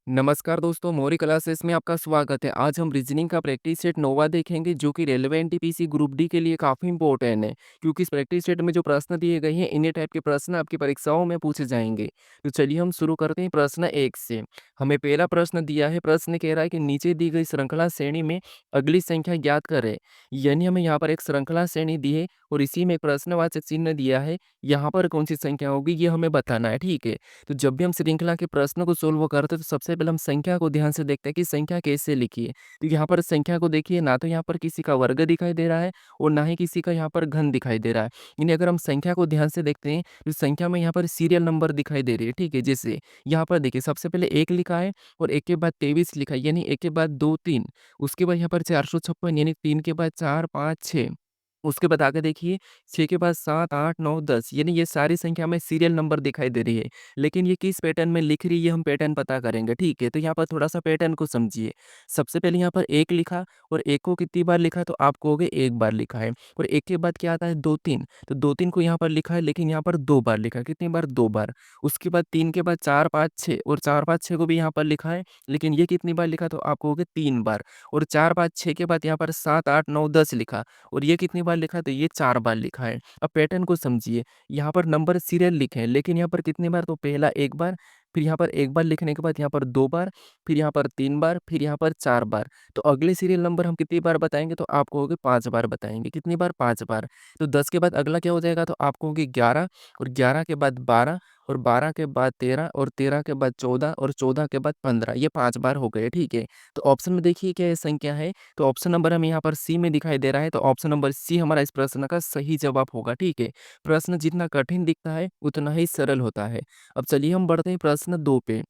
नमस्कार दोस्तों, मौरी क्लासेस में आपका स्वागत है। आज हम रीजनिंग का प्रैक्टिस सेट नोवा देखेंगे जो कि रेलवे एनटीपीसी ग्रुप डी के लिए काफ़ी इंपॉर्टेंट है, क्योंकि इस प्रैक्टिस सेट में जो प्रश्न दिए गए हैं इन्हीं टाइप के प्रश्न आपकी परीक्षाओं में पूछे जाएंगे। तो चलिए हम शुरू करते हैं प्रश्न 1 से। हमें पहला प्रश्न दिया है, प्रश्न कह रहा है कि नीचे दी गई श्रृंखला श्रेणी में अगली संख्या ज्ञात करें। यानी हमें यहाँ पर एक श्रृंखला श्रेणी दी है और इसी में एक प्रश्नवाचक चिन्ह दिया है। यहाँ पर कौन सी संख्या होगी ये हमें बताना है, ठीक है। तो जब भी हम श्रृंखला के प्रश्नों को सोल्व करते हैं तो सबसे पहले हम संख्या को ध्यान से देखते हैं कि संख्या कैसे लिखी है। तो यहाँ पर संख्या को देखिए, ना तो यहाँ पर किसी का वर्ग दिखाई दे रहा है और ना ही किसी का यहाँ पर घन दिखाई दे रहा है। यानी अगर हम संख्या को ध्यान से देखते हैं तो संख्या में यहाँ पर सीरियल नंबर दिखाई दे रही है, ठीक है। जैसे यहाँ पर देखिए, सबसे पहले 1 लिखा है और 1 के बाद 23 लिखा है, यानी 1 के बाद 2 3, उसके बाद यहाँ पर 456, यानी 3 के बाद 4 5 6, उसके बाद आगे देखिए 6 के बाद 7 8 9 10, यानी ये सारी संख्या में सीरियल नंबर दिखाई दे रही है। लेकिन ये किस पैटर्न में लिख रही है, हम पैटर्न पता करेंगे, ठीक है। तो यहाँ पर थोड़ा-सा पैटर्न को समझिए। सबसे पहले यहाँ पर 1 लिखा और 1 को कितनी बार लिखा, तो आप कहोगे 1 बार लिखा है। और 1 के बाद क्या आता है, 2 3, तो 2 3 को यहाँ पर लिखा है, लेकिन यहाँ पर 2 बार लिखा है। कितनी बार, 2 बार। उसके बाद 3 के बाद 4 5 6, और 4 5 6 को भी यहाँ पर लिखा है, लेकिन ये कितनी बार लिखा, तो आप कहोगे 3 बार। और 4 5 6 के बाद यहाँ पर 7 8 9 10 लिखा, और ये कितनी बार लिखा, तो ये 4 बार लिखा है। अब पैटर्न को समझिए, यहाँ पर नंबर सीरियल लिखे हैं, लेकिन यहाँ पर कितनी बार, तो पहला 1 बार, फिर यहाँ पर 1 बार लिखने के बाद यहाँ पर 2 बार, फिर यहाँ पर 3 बार, फिर यहाँ पर 4 बार। तो अगले सीरियल नंबर हम कितनी बार बताएँगे, तो आप कहोगे 5 बार बताएँगे। कितनी बार, 5 बार। तो 10 के बाद अगला क्या हो जाएगा, तो आप कहोगे 11, और 11 के बाद 12, और 12 के बाद 13, और 13 के बाद 14, और 14 के बाद 15, ये 5 बार हो गए, ठीक है। तो ऑप्शन में देखिए क्या ये संख्या है, तो ऑप्शन नंबर हमें यहाँ पर सी में दिखाई दे रहा है, तो ऑप्शन नंबर सी हमारा इस प्रश्न का सही जवाब होगा, ठीक है। प्रश्न जितना कठिन दिखता है उतना ही सरल होता है। अब चलिए हम बढ़ते हैं प्रश्न 2 पे।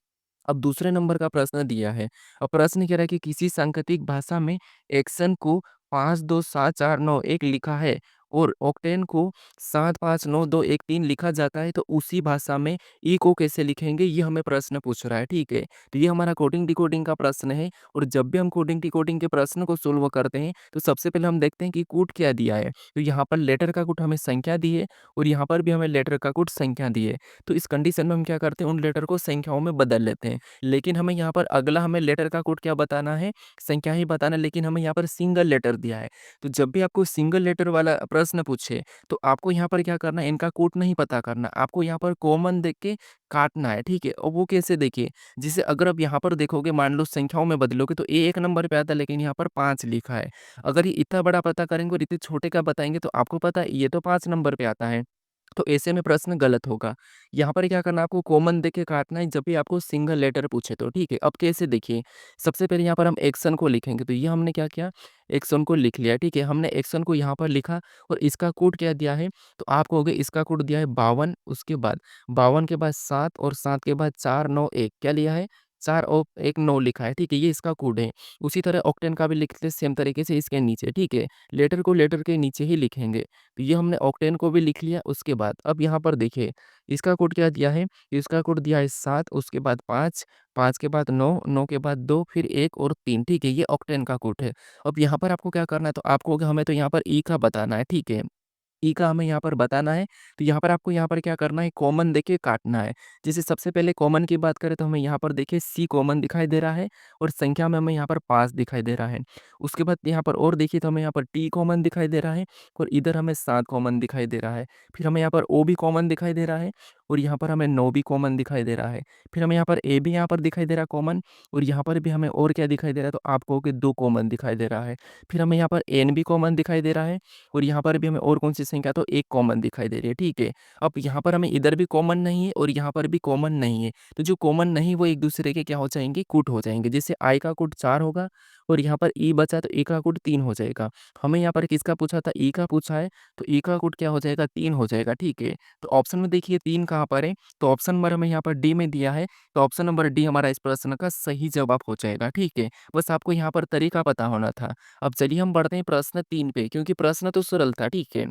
अब दूसरे नंबर का प्रश्न दिया है। अब प्रश्न कह रहा है कि किसी सांकेतिक भाषा में एक्सन को 5 2 7 4 9 1 लिखा है और ऑक्टेन को 7 5 9 2 1 3 लिखा जाता है, तो उसी भाषा में ई को कैसे लिखेंगे, ये हमें प्रश्न पूछ रहा है, ठीक है। तो ये हमारा कोडिंग डिकोडिंग का प्रश्न है। और जब भी हम कोडिंग डिकोडिंग के प्रश्न को सोल्व करते हैं तो सबसे पहले हम देखते हैं कि कूट क्या दिया है। तो यहाँ पर लेटर का कूट हमें संख्या दी है और यहाँ पर भी हमें लेटर का कूट संख्या दी है। तो इस कंडीशन में हम क्या करते हैं, उन लेटर को संख्याओं में बदल लेते हैं। लेकिन हमें यहाँ पर अगला हमें लेटर का कोड क्या बताना है, संख्या ही बताना है, लेकिन हमें यहाँ पर सिंगल लेटर दिया है। तो जब भी आपको सिंगल लेटर वाला प्रश्न पूछे तो आपको यहाँ पर क्या करना है, इनका कोड नहीं पता करना, आपको यहाँ पर कॉमन देख के काटना है, ठीक है। और वो कैसे, देखिए, जैसे अगर आप यहाँ पर देखोगे, मान लो संख्याओं में बदलोगे तो ए 1 नंबर पे आता है, लेकिन यहाँ पर 5 लिखा है। अगर ये इतना बड़ा पता करेंगे और इतने छोटे का बताएंगे तो आपको पता है ये तो 5 नंबर पे आता है। तो ऐसे में प्रश्न गलत होगा। यहाँ पर क्या करना है, आपको कॉमन देके काटना है जब भी आपको सिंगल लेटर पूछे तो, ठीक है। अब कैसे, देखिए, सबसे पहले यहाँ पर हम एक्शन को लिखेंगे, तो ये हमने क्या किया, एक्शन को लिख लिया, ठीक है। हमने एक्शन को यहाँ पर लिखा और इसका कोड क्या दिया है, तो आप कहोगे इसका कोड दिया है 52, उसके बाद 52 के बाद 7, और 7 के बाद 4 9 1, क्या लिया है, 4 और 1 9 लिखा है, ठीक है। ये इसका कोड है। उसी तरह ऑक्टेन का भी लिखते हैं सेम तरीके से इसके नीचे, ठीक है। लेटर को लेटर के नीचे ही लिखेंगे। तो ये हमने ऑक्टेन को भी लिख लिया। उसके बाद अब यहाँ पर देखिए, इसका कोड क्या दिया है, इसका कोड दिया है 7, उसके बाद 5, 5 के बाद 9, 9 के बाद 2, फिर 1 और 3, ठीक है। ये ऑक्टेन का कोड है। अब यहाँ पर आपको क्या करना है, तो आपको हमें तो यहाँ पर ई का बताना है, ठीक है। ई का हमें यहाँ पर बताना है, तो यहाँ पर आपको यहाँ पर क्या करना है, कॉमन देके काटना है। जैसे सबसे पहले कॉमन की बात करें तो हमें यहाँ पर देखिए सी कॉमन दिखाई दे रहा है और संख्या में हमें यहाँ पर 5 दिखाई दे रहा है। उसके बाद यहाँ पर और देखिए तो हमें यहाँ पर टी कॉमन दिखाई दे रहा है और इधर हमें 7 कॉमन दिखाई दे रहा है। फिर हमें यहाँ पर ओ भी कॉमन दिखाई दे रहा है और यहाँ पर हमें 9 भी कॉमन दिखाई दे रहा है। फिर हमें यहाँ पर ए भी यहाँ पर दिखाई दे रहा है कॉमन, और यहाँ पर भी हमें और क्या दिखाई दे रहा है, तो आप कहोगे 2 कॉमन दिखाई दे रहा है। फिर हमें यहाँ पर एन भी कॉमन दिखाई दे रहा है और यहाँ पर भी हमें और कौन-सी संख्या, तो 1 कॉमन दिखाई दे रही है, ठीक है। अब यहाँ पर हमें इधर भी कॉमन नहीं है और यहाँ पर भी कॉमन नहीं है, तो जो कॉमन नहीं वो एक-दूसरे के क्या हो जाएँगे, कूट हो जाएँगे। जैसे आई का कूट 4 होगा और यहाँ पर ई बचा तो ई का कूट 3 हो जाएगा। हमें यहाँ पर किसका पूछा था, ई का पूछा है, तो ई का कूट क्या हो जाएगा, 3 हो जाएगा, ठीक है। तो ऑप्शन में देखिए 3 कहाँ पर है, तो ऑप्शन नंबर हमें यहाँ पर डी में दिया है, तो ऑप्शन नंबर डी हमारा इस प्रश्न का सही जवाब हो जाएगा, ठीक है। बस आपको यहाँ पर तरीका पता होना था। अब चलिए हम बढ़ते हैं प्रश्न 3 पे, क्योंकि प्रश्न तो सरल था, ठीक है।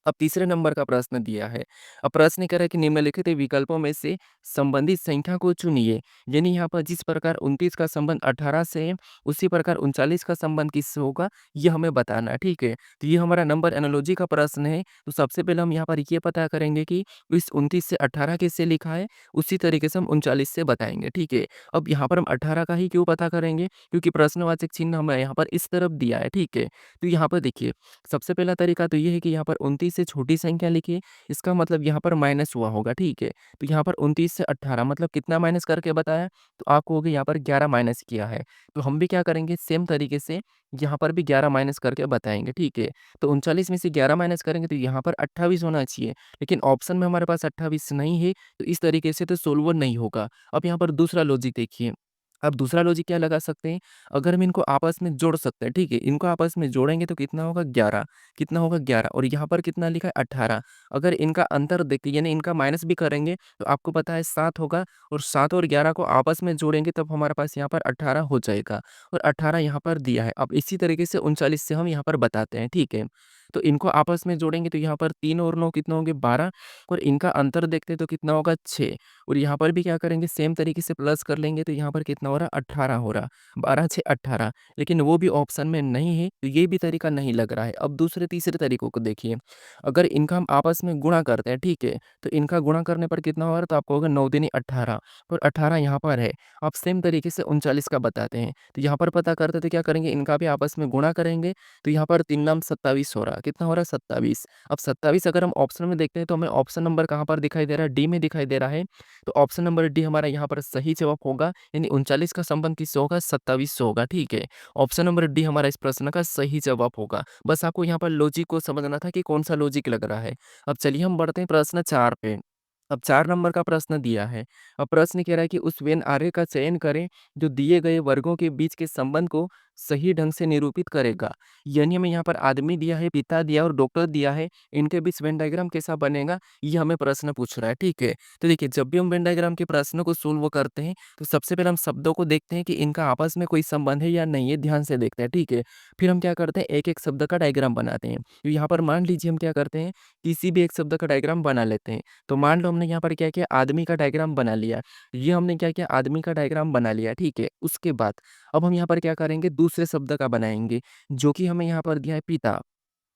अब तीसरे नंबर का प्रश्न दिया है। अब प्रश्न कह रहा है कि निम्नलिखित विकल्पों में से संबंधित संख्या को चुनिए। यानी यहाँ पर जिस प्रकार 29 का संबंध 18 से है, उसी प्रकार 39 का संबंध किससे होगा, ये हमें बताना है, ठीक है। तो ये हमारा नंबर एनालॉजी का प्रश्न है। तो सबसे पहले हम यहाँ पर ये पता करेंगे कि इस 29 से 18 किससे लिखा है, उसी तरीके से हम 39 से बताएँगे, ठीक है। अब यहाँ पर हम 18 का ही क्यों पता करेंगे, क्योंकि प्रश्नवाचक चिन्ह हमें यहाँ पर इस तरफ दिया है, ठीक है। तो यहाँ पर देखिए, सबसे पहला तरीका तो ये है कि यहाँ पर 29 से छोटी संख्या लिखिए, इसका मतलब यहाँ पर माइनस हुआ होगा, ठीक है। तो यहाँ पर 29 से 18 मतलब कितना माइनस करके बताया? तो आपको हो गया यहाँ पर 11 माइनस किया है। तो हम भी क्या करेंगे सेम तरीके से यहाँ पर भी 11 माइनस करके बताएँगे, ठीक है। तो 39 में से 11 माइनस करेंगे तो यहाँ पर 28 होना चाहिए, लेकिन ऑप्शन में हमारे पास 28 नहीं है, तो इस तरीके से तो सोल्वर नहीं होगा। अब यहाँ पर दूसरा लॉजिक देखिए, अब दूसरा लॉजिक क्या लगा सकते हैं, अगर हम इनको आपस में जोड़ सकते हैं, ठीक है। इनको आपस में जोड़ेंगे तो कितना होगा 11, कितना होगा 11 और यहाँ पर कितना लिखा है 18। अगर इनका अंतर देखिए यानी इनका माइनस भी करेंगे तो आपको पता है 7 होगा और 7 और 11 को आपस में जोड़ेंगे तब हमारे पास यहाँ पर 18 हो जाएगा और 18 यहाँ पर दिया है। अब इसी तरीके से 39 से हम यहाँ पर बताते हैं, ठीक है। तो इनको आपस में जोड़ेंगे तो यहाँ पर 3 और 9 कितना होंगे 12 और इनका अंतर देखते हैं तो कितना होगा 6 और यहाँ पर भी क्या करेंगे सेम तरीके से प्लस कर लेंगे तो यहाँ पर कितना हो रहा है 18 हो रहा, 12 6 18 लेकिन वो भी ऑप्शन में नहीं है, तो ये भी तरीका नहीं लग रहा है। अब दूसरे तीसरे तरीकों को देखिए, अगर इनका हम आपस में गुणा करते हैं, ठीक है, तो इनका गुणा करने पर कितना होगा तो आपको होगा 9 दूनी 18 और 18 यहाँ पर है। आप सेम तरीके से 39 का बताते हैं, तो यहाँ पर पता करते तो क्या करेंगे इनका भी आपस में गुणा करेंगे, तो यहाँ पर 3 नाम 27 हो रहा, कितना हो रहा है 27। अब 27 अगर हम ऑप्शन में देखते हैं तो हमें ऑप्शन नंबर कहाँ पर दिखाई दे रहा है, डी में दिखाई दे रहा है। तो ऑप्शन नंबर डी हमारा यहाँ पर सही जवाब होगा, यानी 39 का संबंध किससे होगा 27 से होगा, ठीक है। ऑप्शन नंबर डी हमारा इस प्रश्न का सही जवाब होगा। बस आपको यहाँ पर लॉजिक को समझना था कि कौन-सा लॉजिक लग रहा है। अब चलिए हम बढ़ते हैं प्रश्न 4 पे। अब 4 नंबर का प्रश्न दिया है। अब प्रश्न कह रहा है कि उस वेन आर्य का चयन करें जो दिए गए वर्गों के बीच के संबंध को सही ढंग से निरूपित करेगा। यानी हमें यहाँ पर आदमी दिया है, पिता दिया और डॉक्टर दिया है, इनके बीच वेन डायग्राम कैसा बनेगा, ये हमें प्रश्न पूछ रहा है, ठीक है। तो देखिए जब भी हम वेन डायग्राम के प्रश्न को सोल्व करते हैं, तो सबसे पहले हम शब्दों को देखते हैं कि इनका आपस में कोई संबंध है या नहीं है, ध्यान से देखते हैं, ठीक है। फिर हम क्या करते हैं एक-एक शब्द का डायग्राम बनाते हैं। तो यहाँ पर मान लीजिए हम क्या करते हैं, किसी भी एक शब्द का डायग्राम बना लेते हैं। तो मान लो हमने यहाँ पर क्या किया आदमी का डायग्राम बना लिया। ये हमने क्या किया आदमी का डायग्राम बना लिया, ठीक है। उसके बाद अब हम यहाँ पर क्या करेंगे दूसरे शब्द का बनाएँगे, जो कि हमें यहाँ पर दिया है पिता।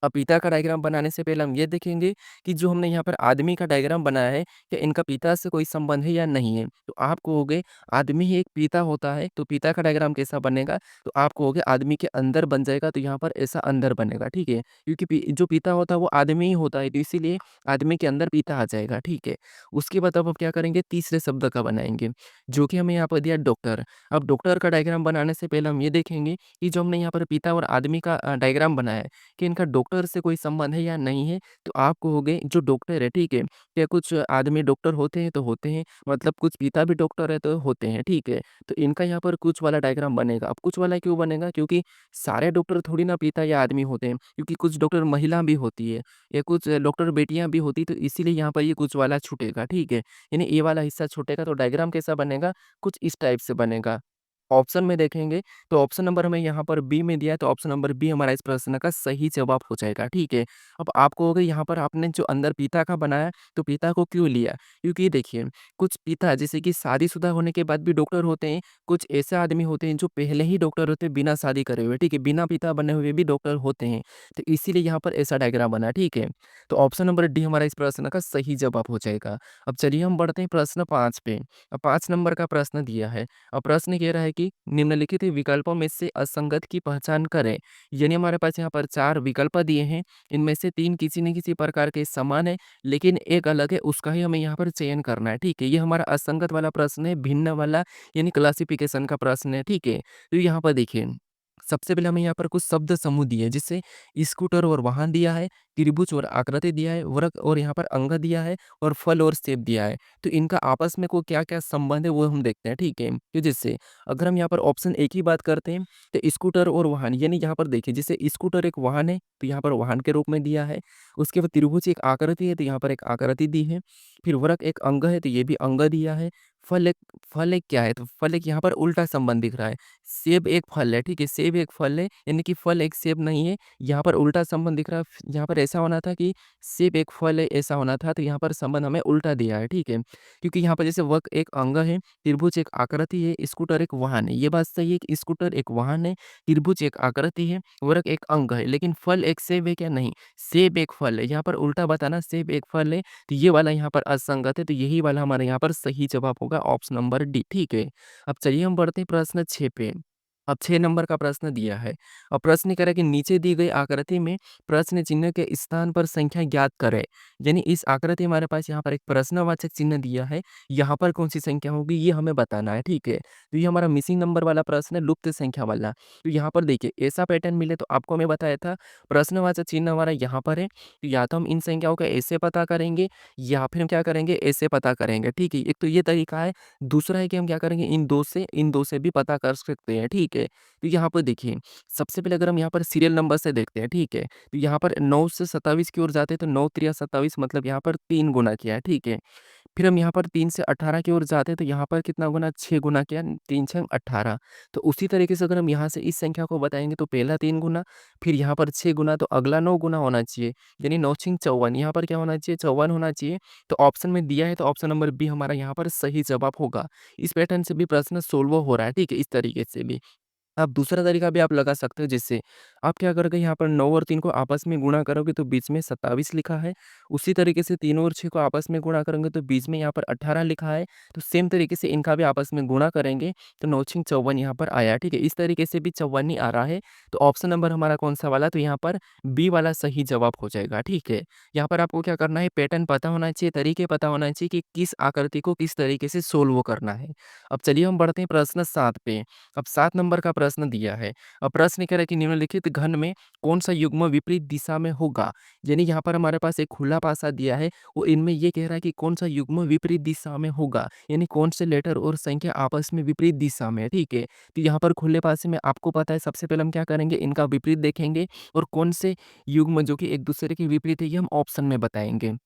अब पिता का डायग्राम बनाने से पहले हम ये देखेंगे कि जो हमने यहाँ पर आदमी का डायग्राम बनाया है, क्या इनका पिता से कोई संबंध है या नहीं है? तो आप कहोगे आदमी ही एक पिता होता है, तो पिता का डायग्राम कैसा बनेगा? तो आप कहोगे आदमी के अंदर बन जाएगा, तो यहाँ पर ऐसा अंदर बनेगा, ठीक है? क्योंकि जो पिता होता है वो आदमी ही होता है, तो इसीलिए आदमी के अंदर पिता आ जाएगा, ठीक है? उसके बाद अब हम क्या करेंगे तीसरे शब्द का बनाएँगे, जो कि हमें यहाँ पर दिया डॉक्टर। अब डॉक्टर का डायग्राम बनाने से पहले हम ये देखेंगे कि जो हमने यहाँ पर पिता और आदमी का डायग्राम बनाया है, कि इनका डॉक्टर से कोई संबंध है या नहीं है, तो आप कहोगे जो डॉक्टर है, ठीक है? क्या कुछ आदमी डॉक्टर होते हैं? तो होते हैं, मतलब कुछ पिता भी डॉक्टर है तो होते हैं, ठीक है? तो इनका यहाँ पर कुछ वाला डायग्राम बनेगा। अब कुछ वाला क्यों बनेगा? क्योंकि सारे डॉक्टर थोड़ी ना पिता या आदमी होते हैं, क्योंकि कुछ डॉक्टर महिला भी होती है या कुछ डॉक्टर बेटियाँ भी होती, तो इसीलिए यहाँ पर ये कुछ वाला छूटेगा, ठीक है? यानी ये वाला हिस्सा छूटेगा तो डायग्राम कैसा बनेगा? कुछ इस टाइप से बनेगा। ऑप्शन में देखेंगे तो ऑप्शन नंबर हमें यहाँ पर बी में दिया है, तो ऑप्शन नंबर बी हमारा इस प्रश्न का सही जवाब हो जाएगा, ठीक है। अब आप कहोगे यहाँ पर आपने जो अंदर पिता का बनाया, तो पिता को क्यों लिया? क्योंकि देखिए, कुछ पिता जैसे कि शादीशुदा होने के बाद भी डॉक्टर होते हैं, कुछ ऐसे आदमी होते हैं जो पहले ही डॉक्टर होते हैं बिना शादी करे हुए, ठीक है, बिना पिता बने हुए भी डॉक्टर होते हैं। तो इसीलिए यहाँ पर ऐसा डायग्राम बना, ठीक है। तो ऑप्शन नंबर डी हमारा इस प्रश्न का सही जवाब हो जाएगा। अब चलिए हम बढ़ते हैं प्रश्न 5 पे। अब 5 नंबर का प्रश्न दिया है। अब प्रश्न कह रहा है कि निम्नलिखित विकल्पों में से असंगत की पहचान करें। यानी हमारे पास यहाँ पर 4 विकल्प दिए हैं, इनमें से 3 किसी न किसी प्रकार के समान है, लेकिन एक अलग है, उसका ही हमें यहाँ पर चयन करना है, ठीक है। ये हमारा असंगत वाला प्रश्न है, भिन्न वाला यानी क्लासिफिकेशन का प्रश्न है, ठीक है। तो यहाँ पर देखिए, सबसे पहले हमें यहाँ पर कुछ शब्द समूह दिए, जैसे स्कूटर और वाहन दिया है, त्रिभुज और आकृति दिया है, वृक्क और यहाँ पर अंग दिया है और फल और सेब दिया है। तो इनका आपस में को क्या-क्या संबंध है वो हम देखते हैं, ठीक है। तो जैसे अगर हम यहाँ पर ऑप्शन ए की बात करते हैं, तो स्कूटर और वाहन यानी यहाँ पर देखिए जैसे स्कूटर एक वाहन है, तो यहाँ पर वाहन के रूप में दिया है। उसके बाद त्रिभुज एक आकृति है, तो यहाँ पर एक आकृति दी है। फिर वृक्क एक अंग है, तो ये भी अंग दिया है। फल एक फल एक क्या है? तो फल एक यहाँ पर उल्टा संबंध दिख रहा है। सेब एक फल है, ठीक है? सेब एक फल है, यानी कि फल एक सेब नहीं है। यहाँ पर उल्टा संबंध दिख रहा है। यहाँ पर ऐसा होना था कि सेब एक फल है, ऐसा होना था, तो यहाँ पर संबंध हमें उल्टा दिया है, ठीक है? क्योंकि यहाँ पर जैसे वक्र एक अंग है, त्रिभुज एक आकृति है, स्कूटर एक वाहन है। ये बात सही है कि स्कूटर एक वाहन है, त्रिभुज एक आकृति है, वक्र एक अंग है, लेकिन फल एक सेब है क्या? नहीं, सेब एक फल है। यहाँ पर उल्टा बताना, सेब एक फल है, तो ये वाला यहाँ पर असंगत है, तो यही वाला हमारे यहाँ पर सही जवाब होगा ऑप्शन नंबर डी, ठीक है। अब चलिए हम बढ़ते हैं प्रश्न 6 पे। अब 6 नंबर का प्रश्न दिया है और प्रश्न कह रहा है कि नीचे दी गई आकृति में प्रश्न चिन्ह के स्थान पर संख्या ज्ञात करें। यानी इस आकृति में हमारे पास यहाँ पर एक प्रश्नवाचक चिन्ह दिया है, यहाँ पर कौन-सी संख्या होगी ये हमें बताना है, ठीक है। तो ये हमारा मिसिंग नंबर वाला प्रश्न है, लुप्त संख्या वाला। तो यहाँ पर देखिए ऐसा पैटर्न मिले तो आपको मैं बताया था प्रश्नवाचक चिन्ह हमारा यहाँ पर है, तो या तो हम इन संख्याओं को ऐसे पता करेंगे या फिर हम क्या करेंगे ऐसे पता करेंगे, ठीक है। एक तो ये तरीका है, दूसरा है कि हम क्या करेंगे इन 2 से भी पता कर सकते हैं, ठीक है। तो यहाँ पर देखिए, सबसे पहले अगर हम यहाँ पर सीरियल नंबर से देखते हैं, ठीक है। तो यहाँ पर 9 से 27 की ओर जाते हैं तो 9 त्रिया 27 मतलब यहाँ पर 3 गुना किया है, ठीक है। फिर हम यहाँ पर 3 से 18 की ओर जाते हैं तो यहाँ पर कितना गुना 6 गुना किया, 3 छंग 18। तो उसी तरीके से अगर हम यहाँ से इस संख्या को बताएँगे तो पहला 3 गुना, फिर यहाँ पर 6 गुना तो अगला 9 गुना होना चाहिए। यानी 9 छंग 54, यहाँ पर क्या होना चाहिए 54 होना चाहिए। तो ऑप्शन में दिया है तो ऑप्शन नंबर बी हमारा यहाँ पर सही जवाब होगा। इस पैटर्न से भी प्रश्न सोल्व हो रहा है, ठीक है, इस तरीके से भी। आप दूसरा तरीका भी आप लगा सकते हो जिससे आप क्या करोगे यहाँ पर 9 और 3 को आपस में गुणा करोगे तो बीच में 27 लिखा है। उसी तरीके से 3 और 6 को आपस में गुणा करेंगे तो बीच में यहाँ पर 18 लिखा है। तो सेम तरीके से इनका भी आपस में गुणा करेंगे तो 9 छींग 54 यहाँ पर आया, ठीक है। इस तरीके से भी 54 ही आ रहा है। तो ऑप्शन नंबर हमारा कौन-सा वाला? तो यहाँ पर बी वाला सही जवाब हो जाएगा, ठीक है। यहाँ पर आपको क्या करना है, पैटर्न पता होना चाहिए, तरीके पता होना चाहिए कि किस आकृति को किस तरीके से सोल्व करना है। अब चलिए हम बढ़ते हैं प्रश्न 7 पे। अब 7 नंबर का प्रश्न दिया है। अब प्रश्न कह रहा है कि निम्नलिखित घन में कौन-सा युग्म विपरीत दिशा में होगा? यानी यहाँ पर हमारे पास एक खुला पासा दिया है, वो इनमें ये कह रहा है कि कौन-सा युग्म विपरीत दिशा में होगा? यानी कौन से लेटर और संख्या आपस में विपरीत दिशा में है, ठीक है? तो यहाँ पर खुले पासे में आपको पता है सबसे पहले हम क्या करेंगे, इनका विपरीत देखेंगे और कौन से युग्म जो कि एक-दूसरे के विपरीत है, ये हम ऑप्शन में बताएँगे।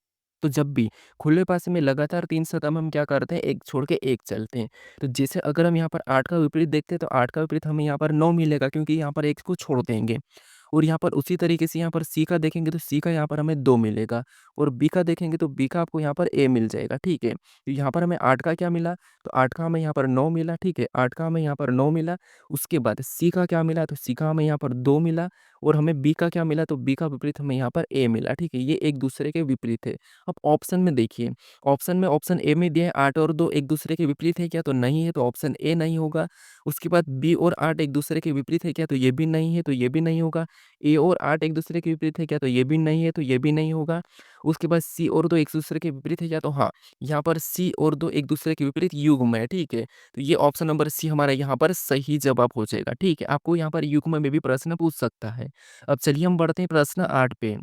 तो जब भी खुले पासे में लगातार 3 सतह हम क्या करते हैं, एक छोड़ के एक चलते हैं। तो जैसे अगर हम यहाँ पर 8 का विपरीत देखते हैं तो 8 का विपरीत हमें यहाँ पर 9 मिलेगा क्योंकि यहाँ पर 1 को छोड़ देंगे। और यहाँ पर उसी तरीके से यहाँ पर सी का देखेंगे तो सी का यहाँ पर हमें 2 मिलेगा और बी का देखेंगे तो बी का आपको यहाँ पर ए मिल जाएगा, ठीक है। तो यहाँ पर हमें 8 का क्या मिला? तो 8 का हमें यहाँ पर 9 मिला, ठीक है। 8 का हमें यहाँ पर 9 मिला। उसके बाद सी का क्या मिला? तो सी का हमें यहाँ पर 2 मिला और हमें बी का क्या मिला? तो बी का विपरीत हमें यहाँ पर ए मिला, ठीक है। ये एक दूसरे के विपरीत है। अब ऑप्शन में देखिए, ऑप्शन में ऑप्शन ए में दिया है 8 और 2 एक दूसरे के विपरीत है क्या? तो नहीं है, तो ऑप्शन ए नहीं होगा। उसके बाद बी और 8 एक दूसरे के विपरीत है क्या? तो ये भी नहीं है, तो ये भी नहीं होगा। ए और 8 एक दूसरे के विपरीत है क्या? तो ये भी नहीं है, तो ये भी नहीं होगा। उसके बाद सी और 2 एक दूसरे के विपरीत है क्या? तो हाँ, यहाँ पर सी और 2 एक दूसरे के विपरीत युग्म है, ठीक है। तो ये ऑप्शन नंबर सी हमारा यहाँ पर सही जवाब हो जाएगा, ठीक है। आपको यहाँ पर युग्म में भी प्रश्न पूछ सकता है। अब चलिए हम बढ़ते हैं प्रश्न 8 पे।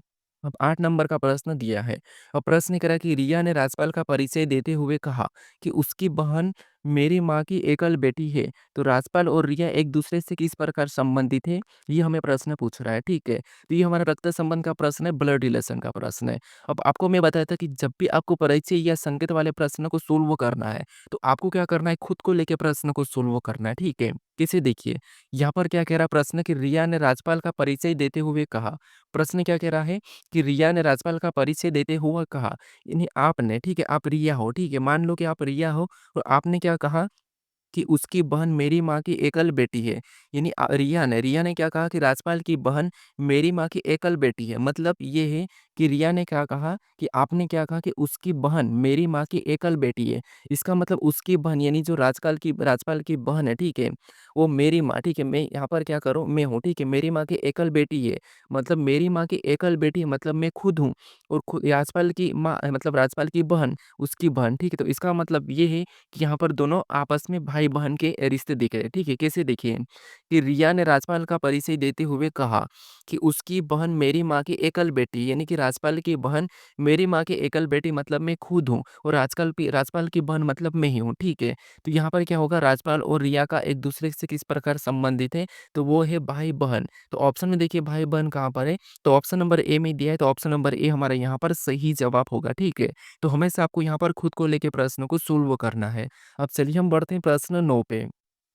अब 8 नंबर का प्रश्न दिया है और प्रश्न करा कि रिया ने राजपाल का परिचय देते हुए कहा कि उसकी बहन मेरी माँ की एकल बेटी है। तो राजपाल और रिया एक दूसरे से किस प्रकार संबंधित है, ये हमें प्रश्न पूछ रहा है, ठीक है। तो ये हमारा रक्त संबंध का प्रश्न है, ब्लड रिलेशन का प्रश्न है। अब आपको मैं बताया था कि जब भी आपको परिचय या संकेत वाले प्रश्न को सोल्व करना है तो आपको क्या करना है, खुद को लेके प्रश्न को सोल्व करना है, ठीक है। कैसे देखिए, यहाँ पर क्या कह रहा है प्रश्न कि रिया ने राजपाल का परिचय देते हुए कहा। प्रश्न क्या कह रहा है कि रिया ने राजपाल का परिचय देते हुए कहा, यानी आपने, ठीक है, आप रिया हो, ठीक है, मान लो कि आप रिया हो और आपने क्या कहा कि उसकी बहन मेरी माँ की एकल बेटी है। यानी रिया ने क्या कहा कि राजपाल की बहन मेरी माँ की एकल बेटी है। मतलब ये है कि रिया ने क्या कहा कि आपने क्या कहा कि उसकी बहन मेरी माँ की एकल बेटी है। इसका मतलब उसकी बहन यानी जो राजपाल की बहन है, ठीक है, वो मेरी माँ, ठीक है, मैं यहाँ पर क्या करूँ, मैं हूँ, ठीक है, मेरी माँ की एकल बेटी है। मतलब मेरी माँ की एकल बेटी मतलब मैं खुद हूँ और खुद राजपाल की माँ मतलब राजपाल की बहन, उसकी बहन, ठीक है। तो इसका मतलब ये है कि यहाँ पर दोनों आपस में भाई-बहन के रिश्ते दिख रहे हैं, ठीक है? कैसे देखिए कि रिया ने राजपाल का परिचय देते हुए कहा कि उसकी बहन मेरी माँ की एकल बेटी यानी कि राजपाल की बहन, मेरी माँ की एकल बेटी मतलब मैं खुद हूँ और राजपाल की बहन मतलब मैं ही हूँ, ठीक है? तो यहाँ पर क्या होगा राजपाल और रिया का एक दूसरे से किस प्रकार संबंधित है, तो वो है भाई-बहन। तो ऑप्शन में देखिए भाई-बहन कहाँ पर है, तो ऑप्शन नंबर ए में दिया है, तो ऑप्शन नंबर ए हमारा यहाँ पर सही जवाब होगा, ठीक है? तो हमेशा आपको यहाँ पर खुद को लेके प्रश्नों को सोल्व करना है। अब चलिए हम बढ़ते हैं प्रश्न 9 पे।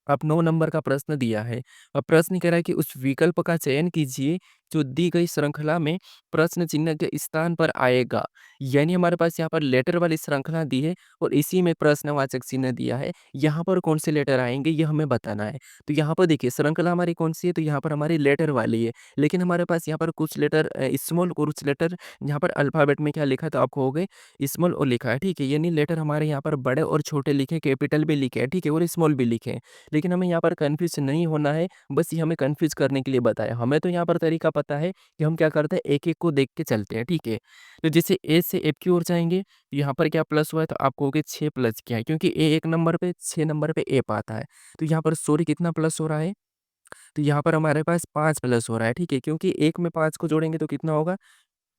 अब 9 नंबर का प्रश्न दिया है। अब प्रश्न कह रहा है कि उस विकल्प का चयन कीजिए जो दी गई श्रृंखला में प्रश्न चिन्ह के स्थान पर आएगा। यानी हमारे पास यहाँ पर लेटर वाली श्रृंखला दी है और इसी में प्रश्नवाचक चिन्ह दिया है। यहाँ पर कौन से लेटर आएँगे ये हमें बताना है। तो यहाँ पर देखिए श्रृंखला हमारी कौन-सी है, तो यहाँ पर हमारी लेटर वाली है। लेकिन हमारे पास यहाँ पर कुछ लेटर स्मॉल और कुछ लेटर यहाँ पर अल्फ़ाबेट में क्या लिखा है, तो आप कहोगे स्मॉल ओ लिखा है, ठीक है? यानी लेटर हमारे यहाँ पर बड़े और छोटे लिखे, कैपिटल भी लिखे हैं, ठीक है? और स्मॉल भी लिखे हैं। लेकिन हमें यहाँ पर कन्फ्यूज़ नहीं होना है, बस ये हमें कन्फ्यूज़ करने के लिए बताया। हमें तो यहाँ पर तरीका पता है कि हम क्या करते हैं, एक-एक को देख के चलते हैं, ठीक है? तो जैसे ए से एफ की ओर जाएँगे, तो यहाँ पर क्या प्लस हुआ है, तो आप कहोगे 6 प्लस क्या है? क्योंकि ए 1 नंबर पे, 6 नंबर पे एफ आता है। तो यहाँ पर सॉरी कितना प्लस हो रहा है? तो यहाँ पर हमारे पास 5 प्लस हो रहा है, ठीक है? क्योंकि 1 में 5 को जोड़ेंगे तो कितना होगा?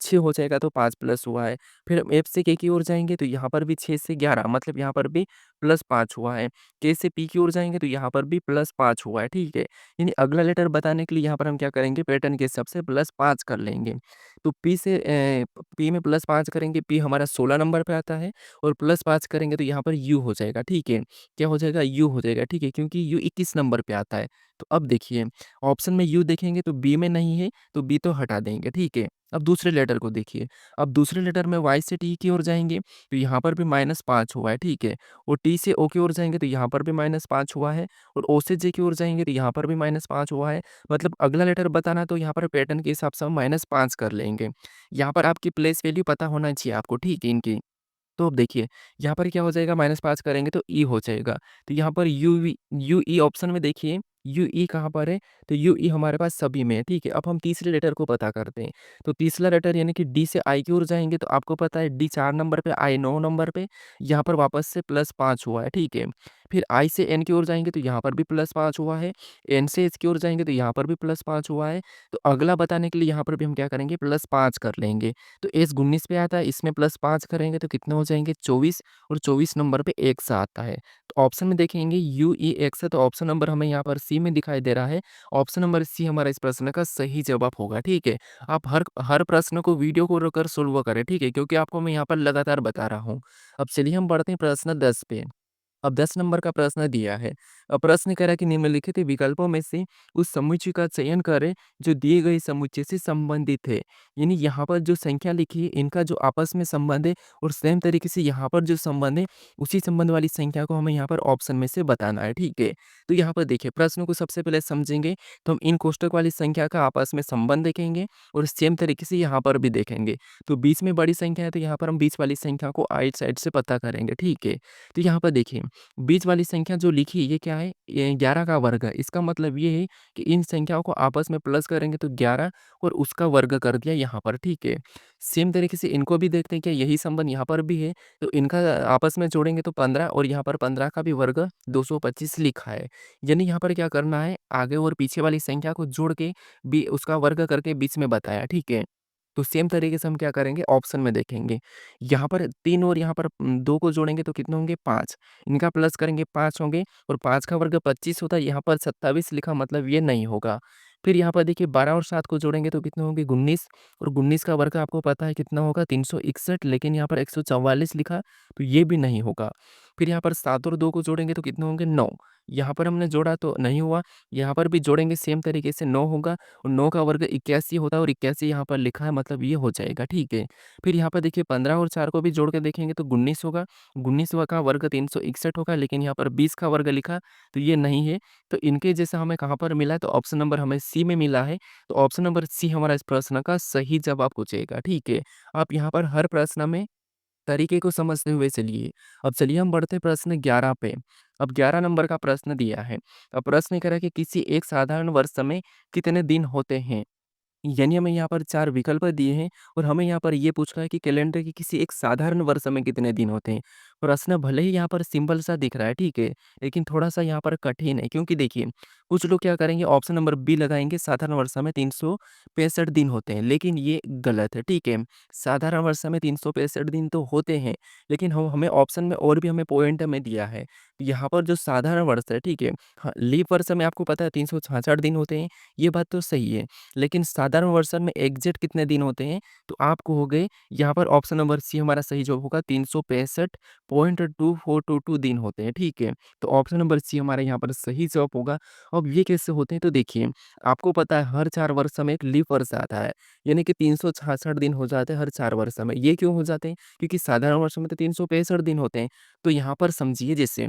6 हो जाएगा तो 5 प्लस हुआ है। फिर हम एफ से के की ओर जाएँगे तो यहाँ पर भी 6 से 11 मतलब यहाँ पर भी प्लस 5 हुआ है। के से पी की ओर जाएँगे तो यहाँ पर भी प्लस 5 हुआ है, ठीक है? यानी अगला लेटर बताने के लिए यहाँ पर हम क्या करेंगे पैटर्न के हिसाब से प्लस 5 कर लेंगे। तो पी से पी में प्लस 5 करेंगे, पी हमारा 16 नंबर पे आता है और प्लस 5 करेंगे तो यहाँ पर यू हो जाएगा, ठीक है? क्या हो जाएगा? यू हो जाएगा, ठीक है? क्योंकि यू 21 नंबर पे आता है। तो अब देखिए ऑप्शन में यू देखेंगे तो बी में नहीं है, तो बी तो हटा देंगे, ठीक है? अब दूसरे लेटर को देखिए, अब दूसरे लेटर में वाई से टी की ओर जाएँगे, तो यहाँ पर भी -5 हुआ है, ठीक है? और टी से ओ की ओर जाएँगे तो यहाँ पर भी -5 हुआ है और ओ से जे की ओर जाएँगे तो यहाँ पर भी -5 हुआ है। मतलब अगला लेटर बताना है तो यहाँ पर पैटर्न के हिसाब से हम -5 कर लेंगे। यहाँ पर आपकी प्लेस वैल्यू पता होना चाहिए आपको, ठीक है, इनकी। तो अब देखिए, यहाँ पर क्या हो जाएगा -5 करेंगे तो ई हो जाएगा। तो यहाँ पर यूई ऑप्शन में देखिए, यूई कहाँ पर है? तो यूई हमारे पास सभी में है, ठीक है? अब हम तीसरे लेटर को पता करते हैं। तो तीसरा लेटर यानी कि डी से आई की ओर जाएँगे तो आपको पता है डी 4 नंबर पे, आई 9 नंबर पे, यहाँ पर वापस से +5 हुआ है, ठीक है? फिर आई से एन की ओर जाएँगे तो यहाँ पर भी +5 हुआ है। एन से एच की ओर जाएँगे तो यहाँ पर भी +5 हुआ है। तो अगला बताने के लिए यहाँ पर भी हम क्या करेंगे +5 कर लेंगे। तो एस 19 पे आता है, इसमें +5 करेंगे तो कितने हो जाएँगे 24 और 24 नंबर पे 1 सा आता है। तो ऑप्शन में देखेंगे यूई 1 सा तो ऑप्शन नंबर हमें यहाँ पर सी में दिखाई दे रहा है। ऑप्शन नंबर सी हमारा इस प्रश्न का सही जवाब होगा, ठीक है? आप हर हर प्रश्न को वीडियो को रोक कर सोल्व करें, ठीक है? क्योंकि आपको मैं यहाँ पर लगातार बता रहा हूँ। अब चलिए हम बढ़ते हैं प्रश्न 10 पे। अब 10 नंबर का प्रश्न दिया है। प्रश्न कह रहा है कि निम्नलिखित विकल्पों में से उस समुच्चय का चयन करें जो दिए गए समुच्चय से संबंधित है। यानी यहाँ पर जो संख्या लिखी है इनका जो आपस में संबंध है और सेम तरीके से यहाँ पर जो संबंध है उसी संबंध वाली संख्या को हमें यहाँ पर ऑप्शन में से बताना है, ठीक है? तो यहाँ पर देखिए प्रश्न को सबसे पहले समझेंगे तो हम इन कोष्ठक वाली संख्या का आपस में संबंध देखेंगे और सेम तरीके से यहाँ पर भी देखेंगे। तो बीच में बड़ी संख्या है तो यहाँ पर हम बीच वाली संख्या को आइट साइड से पता करेंगे, ठीक है? तो यहाँ पर देखिए बीच वाली संख्या जो लिखी है ये क्या है? ये 11 का वर्ग है। इसका मतलब ये है कि इन संख्याओं को आपस में प्लस करेंगे तो 11 और उसका वर्ग कर दिया यहाँ पर, ठीक है। सेम तरीके से इनको भी देखते हैं क्या यही संबंध यहाँ पर भी है, तो इनका आपस में जोड़ेंगे तो 15 और यहाँ पर 15 का भी वर्ग 225 लिखा है। यानी यहाँ पर क्या करना है, आगे और पीछे वाली संख्या को जोड़ के बी उसका वर्ग करके बीच में बताया, ठीक है। तो सेम तरीके से हम क्या करेंगे ऑप्शन में देखेंगे। यहाँ पर 3 और यहाँ पर 2 को जोड़ेंगे तो कितने होंगे 5। इनका प्लस करेंगे 5 होंगे और 5 का वर्ग 25 होता है, यहाँ पर 27 लिखा मतलब ये नहीं होगा। फिर यहाँ पर देखिए 12 और 7 को जोड़ेंगे तो कितने होंगे 19 और 19 का वर्ग आपको पता है कितना होगा 361 लेकिन यहाँ पर 144 लिखा तो ये भी नहीं होगा। फिर यहाँ पर 7 और 2 को जोड़ेंगे तो कितने होंगे 9। यहाँ पर हमने जोड़ा तो नहीं हुआ, यहाँ पर भी जोड़ेंगे सेम तरीके से 9 होगा और 9 का वर्ग 81 होता है और 81 यहाँ पर लिखा है मतलब ये हो जाएगा, ठीक है। फिर यहाँ पर देखिए 15 और 4 को भी जोड़ के देखेंगे तो 19 होगा। 19 का वर्ग 361 होगा लेकिन यहाँ पर 20 का वर्ग लिखा तो ये नहीं है। तो इनके जैसा हमें कहाँ पर मिला है तो ऑप्शन नंबर हमें सी में मिला है। तो ऑप्शन नंबर सी हमारा इस प्रश्न का सही जवाब हो जाएगा, ठीक है। आप यहाँ पर हर प्रश्न में तरीके को समझते हुए चलिए। अब चलिए हम बढ़ते हैं प्रश्न 11 पे। अब 11 नंबर का प्रश्न दिया है। अब प्रश्न कह रहा है कि किसी एक साधारण वर्ष में कितने दिन होते हैं? यानी हमें यहाँ पर 4 विकल्प दिए हैं और हमें यहाँ पर ये पूछ रहा है कि कैलेंडर के किसी एक साधारण वर्ष में कितने दिन होते हैं। प्रश्न भले ही यहाँ पर सिंपल सा दिख रहा है, ठीक है? लेकिन थोड़ा-सा यहाँ पर कठिन है क्योंकि देखिए, कुछ लोग क्या करेंगे ऑप्शन नंबर बी लगाएँगे साधारण वर्षा में 365 दिन होते हैं, लेकिन ये गलत है, ठीक है? साधारण वर्षा में 365 दिन तो होते हैं, लेकिन हम हमें ऑप्शन में और भी हमें पॉइंट में दिया है। यहाँ पर जो साधारण वर्ष है, ठीक है? हाँ, लीप वर्ष में आपको पता है 366 दिन होते हैं, ये बात तो सही है। लेकिन साधारण वर्ष में एग्ज़ैक्ट कितने दिन होते हैं? तो आपको हो गए यहाँ पर ऑप्शन नंबर सी हमारा सही जवाब होगा 365.2422 दिन होते हैं, ठीक है? तो ऑप्शन नंबर सी हमारा यहाँ पर सही जवाब होगा। अब ये कैसे होते हैं? तो देखिए, आपको पता है हर 4 वर्ष में एक लीप वर्ष आता है, यानी कि 366 दिन हो जाते हैं हर 4 वर्ष में। ये क्यों हो जाते हैं? क्योंकि साधारण वर्ष में तो 365 दिन होते हैं। तो यहाँ पर समझिए जैसे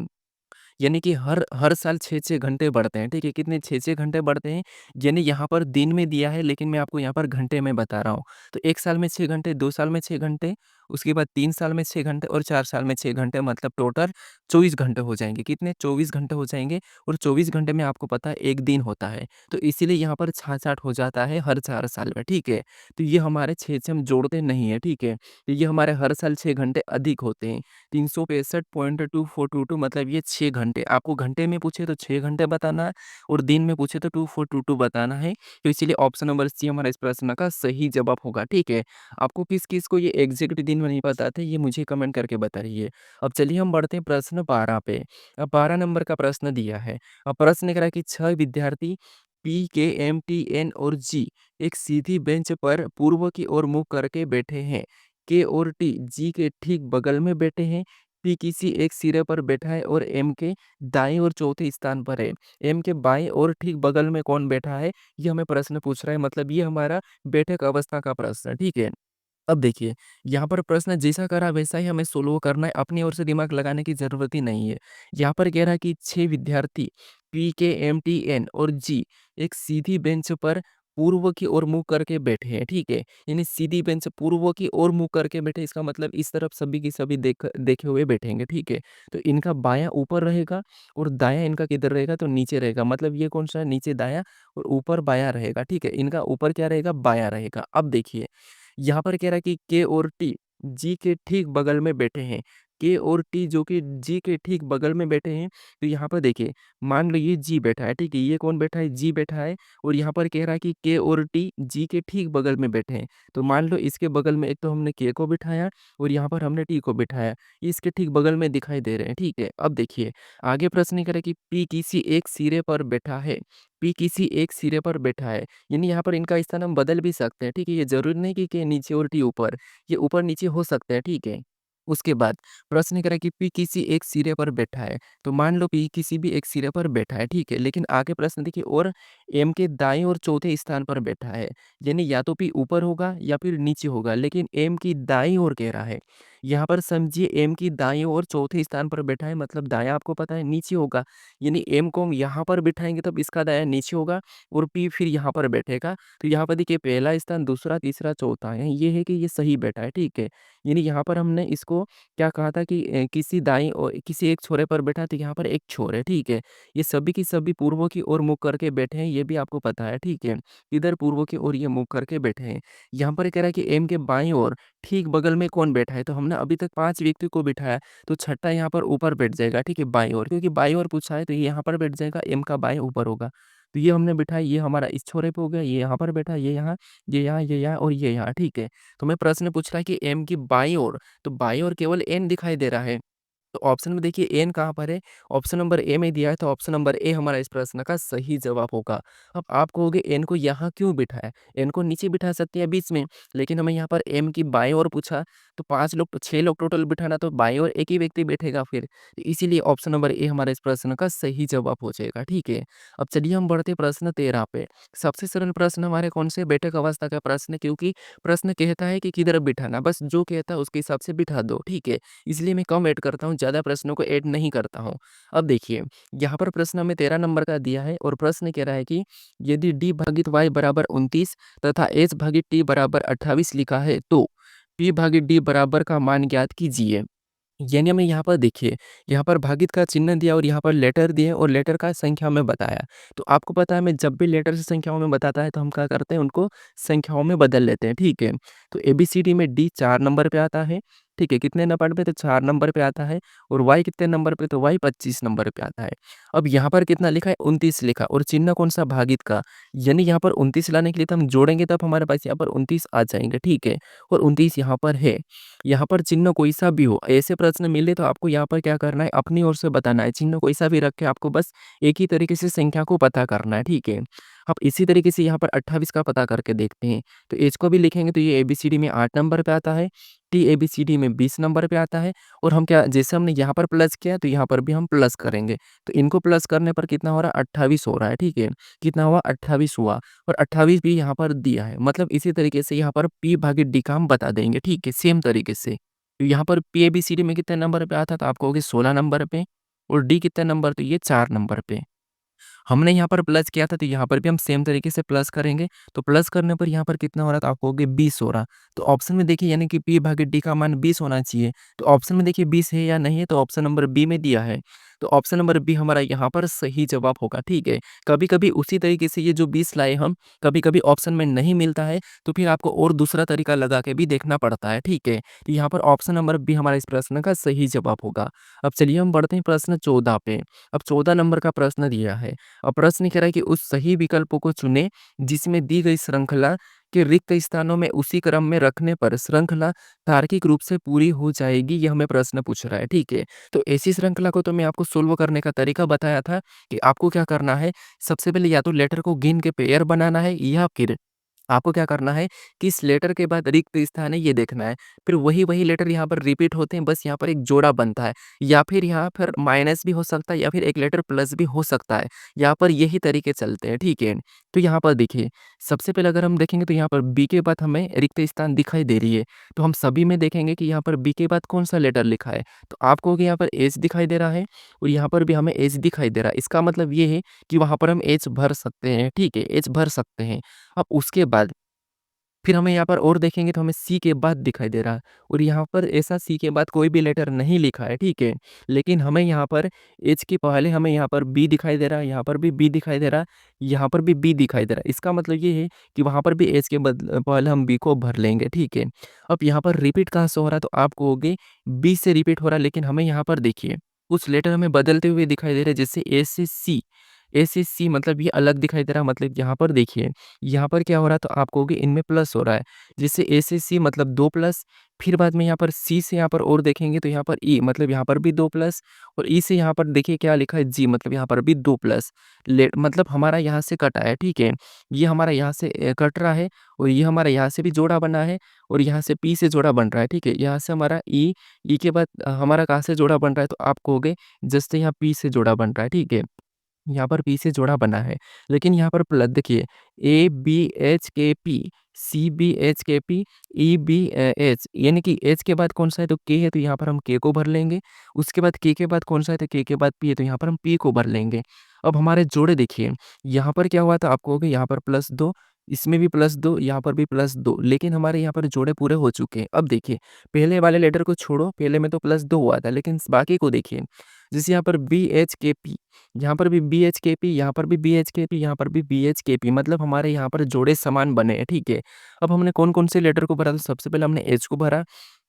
यानी कि हर हर साल 6-6 घंटे बढ़ते हैं, ठीक है? कितने 6-6 घंटे बढ़ते हैं, यानी यहाँ पर दिन में दिया है लेकिन मैं आपको यहाँ पर घंटे में बता रहा हूँ। तो 1 साल में 6 घंटे, 2 साल में 6 घंटे, उसके बाद 3 साल में 6 घंटे और 4 साल में 6 घंटे मतलब टोटल 24 घंटे हो जाएँगे। कितने? 24 घंटे हो जाएँगे और 24 घंटे में आपको पता है 1 दिन होता है। तो इसीलिए यहाँ पर 66 हो जाता है हर 4 साल में, ठीक है? तो ये हमारे 6 से हम जोड़ते नहीं हैं, ठीक है? तो ये हमारे हर साल 6 घंटे अधिक होते हैं। 365.2422 मतलब ये 6 घंटे। आपको घंटे में पूछे तो 6 घंटे बताना है और दिन में पूछे तो 2422 बताना है। तो इसीलिए ऑप्शन नंबर सी हमारा इस प्रश्न का सही जवाब होगा, ठीक है? आपको किस-किस को ये एग्ज़ैक्ट दिन में नहीं पता था, ये मुझे कमेंट करके बताइए। अब चलिए हम बढ़ते हैं प्रश्न 12 पे। अब 12 नंबर का प्रश्न दिया है। अब प्रश्न कह रहा है कि 6 विद्यार्थी पी, के, एम, टी, एन और जी एक सीधी बेंच पर पूर्व की ओर मुँह करके बैठे हैं। के और टी जी के ठीक बगल में बैठे हैं। पी किसी एक सिरे पर बैठा है और एम के दाएँ और चौथे स्थान पर है। एम के बाएँ और ठीक बगल में कौन बैठा है? ये हमें प्रश्न पूछ रहा है मतलब ये हमारा बैठक अवस्था का प्रश्न है, ठीक है? अब देखिए, यहाँ पर प्रश्न जैसा करा वैसा ही हमें सोल्व करना है, अपनी ओर से दिमाग लगाने की ज़रूरत ही नहीं है। यहाँ पर कह रहा है कि 6 विद्यार्थी पी, के, एम, टी, एन और जी एक सीधी बेंच पर पूर्व की ओर मुँह करके बैठे हैं, ठीक है? यानी सीधी बेंच पूर्व की ओर मुँह करके बैठे, इसका मतलब इस तरफ सभी की सभी देखे हुए बैठेंगे, ठीक है? तो इनका बायाँ ऊपर रहेगा और दायाँ इनका किधर रहेगा? तो नीचे रहेगा, मतलब ये कौन-सा है? नीचे दायाँ और ऊपर बायाँ रहेगा, ठीक है? इनका ऊपर क्या रहेगा? बायाँ रहेगा। अब देखिए यहाँ पर कह रहा है कि के और टी जी के ठीक बगल में बैठे हैं। के और टी जो कि जी के ठीक बगल में बैठे हैं, तो यहाँ पर देखिए, मान लो ये जी बैठा है, ठीक है? ये कौन बैठा है? जी बैठा है और यहाँ पर कह रहा है कि के और टी जी के ठीक बगल में बैठे हैं। तो मान लो इसके बगल में एक तो हमने के को बिठाया और यहाँ पर हमने टी को बिठाया। ये इसके ठीक बगल में दिखाई दे रहे हैं, ठीक है? अब देखिए, आगे प्रश्न ये कह रहा है कि पी किसी एक सिरे पर बैठा है। पी किसी एक सिरे पर बैठा है। यानी यहाँ पर इनका स्थान हम बदल भी सकते हैं, ठीक है? ये ज़रूरी नहीं कि नीचे और टी ऊपर, ये ऊपर-नीचे हो सकते हैं, ठीक है? उसके बाद प्रश्न करा कि पी किसी एक सिरे पर बैठा है, तो मान लो पी किसी भी एक सिरे पर बैठा है, ठीक है? लेकिन आगे प्रश्न देखिए और एम के दाएँ और चौथे स्थान पर बैठा है, यानी या तो पी ऊपर होगा या फिर नीचे होगा, लेकिन एम की दाईं ओर कह रहा है। यहाँ पर समझिए एम की दाईं ओर चौथे स्थान पर बैठा है, मतलब दायाँ आपको पता है नीचे होगा, यानी एम को हम यहाँ पर बिठाएँगे तब इसका दायाँ नीचे होगा और पी फिर यहाँ पर बैठेगा। तो यहाँ पर देखिए पहला स्थान, दूसरा, तीसरा, चौथा है। ये है कि ये सही बैठा है, ठीक है? यानी यहाँ पर हमने इसको क्या कहा था कि किसी दाईं ओर किसी एक छोरे पर बैठा तो यहाँ पर एक छोर है, ठीक है? ये सभी की सभी पूर्व की ओर मुँह करके बैठे हैं, ये भी आपको पता है, ठीक है? इधर पूर्व की ओर ये मुँह करके बैठे हैं। यहाँ पर कह रहा है कि एम के बाईं ओर ठीक बगल में कौन बैठा है? तो हमने अभी तक 5 व्यक्ति को बिठाया, तो छठा यहाँ पर ऊपर बैठ जाएगा, ठीक है? बाईं ओर, क्योंकि बाईं ओर पूछा है तो ये यहाँ पर बैठ जाएगा, एम का बाएँ ऊपर होगा। तो ये हमने बिठाया, ये हमारा इस छोरे पे हो गया, ये यहाँ पर बैठा, ये यहाँ और ये यहाँ, ठीक है? तो हमें प्रश्न पूछ रहा है कि एम की बाईं ओर, तो बाईं ओर केवल एन दिखाई दे रहा है। तो ऑप्शन में देखिए एन कहाँ पर है? ऑप्शन नंबर ए में दिया है, तो ऑप्शन नंबर ए हमारा इस प्रश्न का सही जवाब होगा। अब आप कहोगे एन को यहाँ क्यों बिठाया? एन को नीचे बिठा सकते हैं बीच में, लेकिन हमें यहाँ पर एम की बाईं ओर पूछा, तो 5 लोग तो 6 लोग टोटल बिठाना, तो बाईं ओर एक ही व्यक्ति बैठेगा फिर। तो इसीलिए ऑप्शन नंबर ए हमारे इस प्रश्न का सही जवाब हो जाएगा, ठीक है? अब चलिए हम बढ़ते हैं प्रश्न 13 पे। सबसे सरल प्रश्न हमारे कौन से? बैठक अवस्था का प्रश्न है, क्योंकि प्रश्न कहता है कि किधर बिठाना, बस जो कहता है उसके हिसाब से बिठा दो, ठीक है? इसलिए मैं कम ऐड करता हूँ, ज़्यादा प्रश्नों को ऐड नहीं करता हूँ। अब देखिए, यहाँ पर प्रश्न हमें 13 नंबर का दिया है और प्रश्न कह रहा है कि यदि d भागित y बराबर 29 तथा h भागित t बराबर 28 लिखा है, तो p भागित d बराबर का मान ज्ञात कीजिए। यानी हमें यहाँ पर देखिए, यहाँ पर भागित का चिन्ह दिया और यहाँ पर लेटर दिए और लेटर का संख्या में बताया। तो आपको पता है, मैं जब भी लेटर से संख्याओं में बताता है तो हम क्या करते हैं, उनको संख्याओं में बदल लेते हैं, ठीक है? तो एबीसीडी में डी 4 नंबर पे आता है, ठीक है, कितने नंबर पे? तो 4 नंबर पे आता है और y कितने नंबर पे? तो y 25 नंबर पे आता है। अब यहाँ पर कितना लिखा है? 29 लिखा और चिन्ह कौन-सा? भागित का। यानी यहाँ पर 29 लाने के लिए तो हम जोड़ेंगे तब हमारे पास यहाँ पर 29 आ जाएँगे, ठीक है? और 29 यहाँ पर है। यहाँ पर चिन्ह कोई-सा भी हो, ऐसे प्रश्न मिले तो आपको यहाँ पर क्या करना है? अपनी ओर से बताना है। चिन्ह कोई-सा भी रख के आपको बस एक ही तरीके से संख्या को पता करना है, ठीक है? अब इसी तरीके से यहाँ पर 28 का पता करके देखते हैं। तो एज को भी लिखेंगे तो ये एबीसीडी में 8 नंबर पे आता है, टी एबीसीडी में 20 नंबर पे आता है और हम क्या जैसे हमने यहाँ पर प्लस किया तो यहाँ पर भी हम प्लस करेंगे। तो इनको प्लस करने पर कितना हो रहा है? 28 हो रहा है, ठीक है? कितना हुआ? 28 हुआ और 28 भी यहाँ पर दिया है। मतलब इसी तरीके से यहाँ पर पी भागित डी का हम बता देंगे, ठीक है? सेम तरीके से। तो यहाँ पर पी एबीसीडी में कितने नंबर पे आता? तो आप कहोगे 16 नंबर पे और डी कितने नंबर? तो ये 4 नंबर पे। हमने यहाँ पर प्लस किया था तो यहाँ पर भी हम सेम तरीके से प्लस करेंगे। तो प्लस करने पर यहाँ पर कितना हो रहा है? तो आप कहोगे 20 हो रहा। तो ऑप्शन में देखिए यानी कि पी भागित डी का मान 20 होना चाहिए। तो ऑप्शन में देखिए 20 है या नहीं है? तो ऑप्शन नंबर बी में दिया है। तो ऑप्शन नंबर बी हमारा यहाँ पर सही जवाब होगा, ठीक है? कभी-कभी उसी तरीके से ये जो 20 लाए हम, कभी-कभी ऑप्शन में नहीं मिलता है तो फिर आपको और दूसरा तरीका लगा के भी देखना पड़ता है, ठीक है? तो यहाँ पर ऑप्शन नंबर बी हमारा इस प्रश्न का सही जवाब होगा। अब चलिए हम बढ़ते हैं प्रश्न 14 पे। अब 14 नंबर का प्रश्न दिया है। और प्रश्न कह रहा है कि उस सही विकल्पों को चुनें जिसमें दी गई श्रृंखला के रिक्त स्थानों में उसी क्रम में रखने पर श्रृंखला तार्किक रूप से पूरी हो जाएगी। यह हमें प्रश्न पूछ रहा है, ठीक है? तो ऐसी श्रृंखला को तो मैं आपको सोल्व करने का तरीका बताया था कि आपको क्या करना है, सबसे पहले या तो लेटर को गिन के पेयर बनाना है या फिर आपको क्या करना है कि इस लेटर के बाद रिक्त स्थान है ये देखना है। फिर वही लेटर यहाँ पर रिपीट होते हैं, बस यहाँ पर एक जोड़ा बनता है या फिर यहाँ पर माइनस भी हो सकता है या फिर एक लेटर प्लस भी हो सकता है। यहाँ पर यही तरीके चलते हैं, ठीक है? तो यहाँ पर देखिए, सबसे पहले अगर हम देखेंगे तो यहाँ पर बी के बाद हमें रिक्त स्थान दिखाई दे रही है। तो हम सभी में देखेंगे कि यहाँ पर बी के बाद कौन-सा लेटर लिखा है। तो आपको कि यहाँ पर एच दिखाई दे रहा है और यहाँ पर भी हमें एच दिखाई दे रहा है। इसका मतलब ये है कि वहाँ पर हम एच भर सकते हैं, ठीक है? एच भर सकते हैं। अब उसके बाद फिर हमें यहाँ पर और देखेंगे तो हमें सी के बाद दिखाई दे रहा है और यहाँ पर ऐसा सी के बाद कोई भी लेटर नहीं लिखा है, ठीक है? लेकिन हमें यहाँ पर एच के पहले हमें यहाँ पर बी दिखाई दे रहा है, यहाँ पर भी बी दिखाई दे रहा है, यहाँ पर भी बी दिखाई दे रहा है। इसका मतलब ये है कि वहाँ पर भी एच के पहले हम बी को भर लेंगे, ठीक है? अब यहाँ पर रिपीट कहाँ से हो रहा है? तो आप कहोगे बी से रिपीट हो रहा है, लेकिन हमें यहाँ पर देखिए कुछ लेटर हमें बदलते हुए दिखाई दे रहे हैं, जैसे ए से सी। ए से सी मतलब ये अलग दिखाई दे रहा है, मतलब यहाँ पर देखिए, यहाँ पर क्या हो रहा है? तो आप कहोगे इनमें प्लस हो रहा है। जैसे ए से सी मतलब 2 प्लस, फिर बाद में यहाँ पर सी से यहाँ पर और देखेंगे तो यहाँ पर ई मतलब यहाँ पर भी 2 प्लस और ई से यहाँ पर देखिए क्या लिखा है? जी मतलब यहाँ पर भी 2 प्लस। मतलब हमारा यहाँ से कटा है, ठीक है? ये हमारा यहाँ से कट रहा है और ये हमारा यहाँ से भी जोड़ा बना है और यहाँ से पी से जोड़ा बन रहा है, ठीक है? यहाँ से हमारा ई के बाद हमारा कहाँ से जोड़ा बन रहा है? तो आप कहोगे जैसे यहाँ पी से जोड़ा बन रहा है, ठीक है? यहाँ पर पी से जोड़ा बना है, लेकिन यहाँ पर प्लस देखिए ए बी एच के पी, सी बी एच के पी, ई बी एच यानी कि एच के बाद कौन-सा है? तो के है तो यहाँ पर हम के को भर लेंगे। उसके बाद के बाद कौन-सा है? तो के बाद पी है तो यहाँ पर हम पी को भर लेंगे। अब हमारे जोड़े देखिए, यहाँ पर क्या हुआ था? आप कहोगे यहाँ पर +2, इसमें भी +2, यहाँ पर भी +2 लेकिन हमारे यहाँ पर जोड़े पूरे हो चुके हैं। अब देखिए, पहले वाले लेटर को छोड़ो, पहले में तो +2 हुआ था, लेकिन बाकी को देखिए, जैसे यहाँ पर बी एच के पी, यहाँ पर भी बीएचकेपी, यहाँ पर भी बीएचकेपी, यहाँ पर भी बीएचकेपी मतलब हमारे यहाँ पर जोड़े समान बने हैं, ठीक है? अब हमने कौन-कौन से लेटर को भरा? तो सबसे पहले हमने एच को भरा,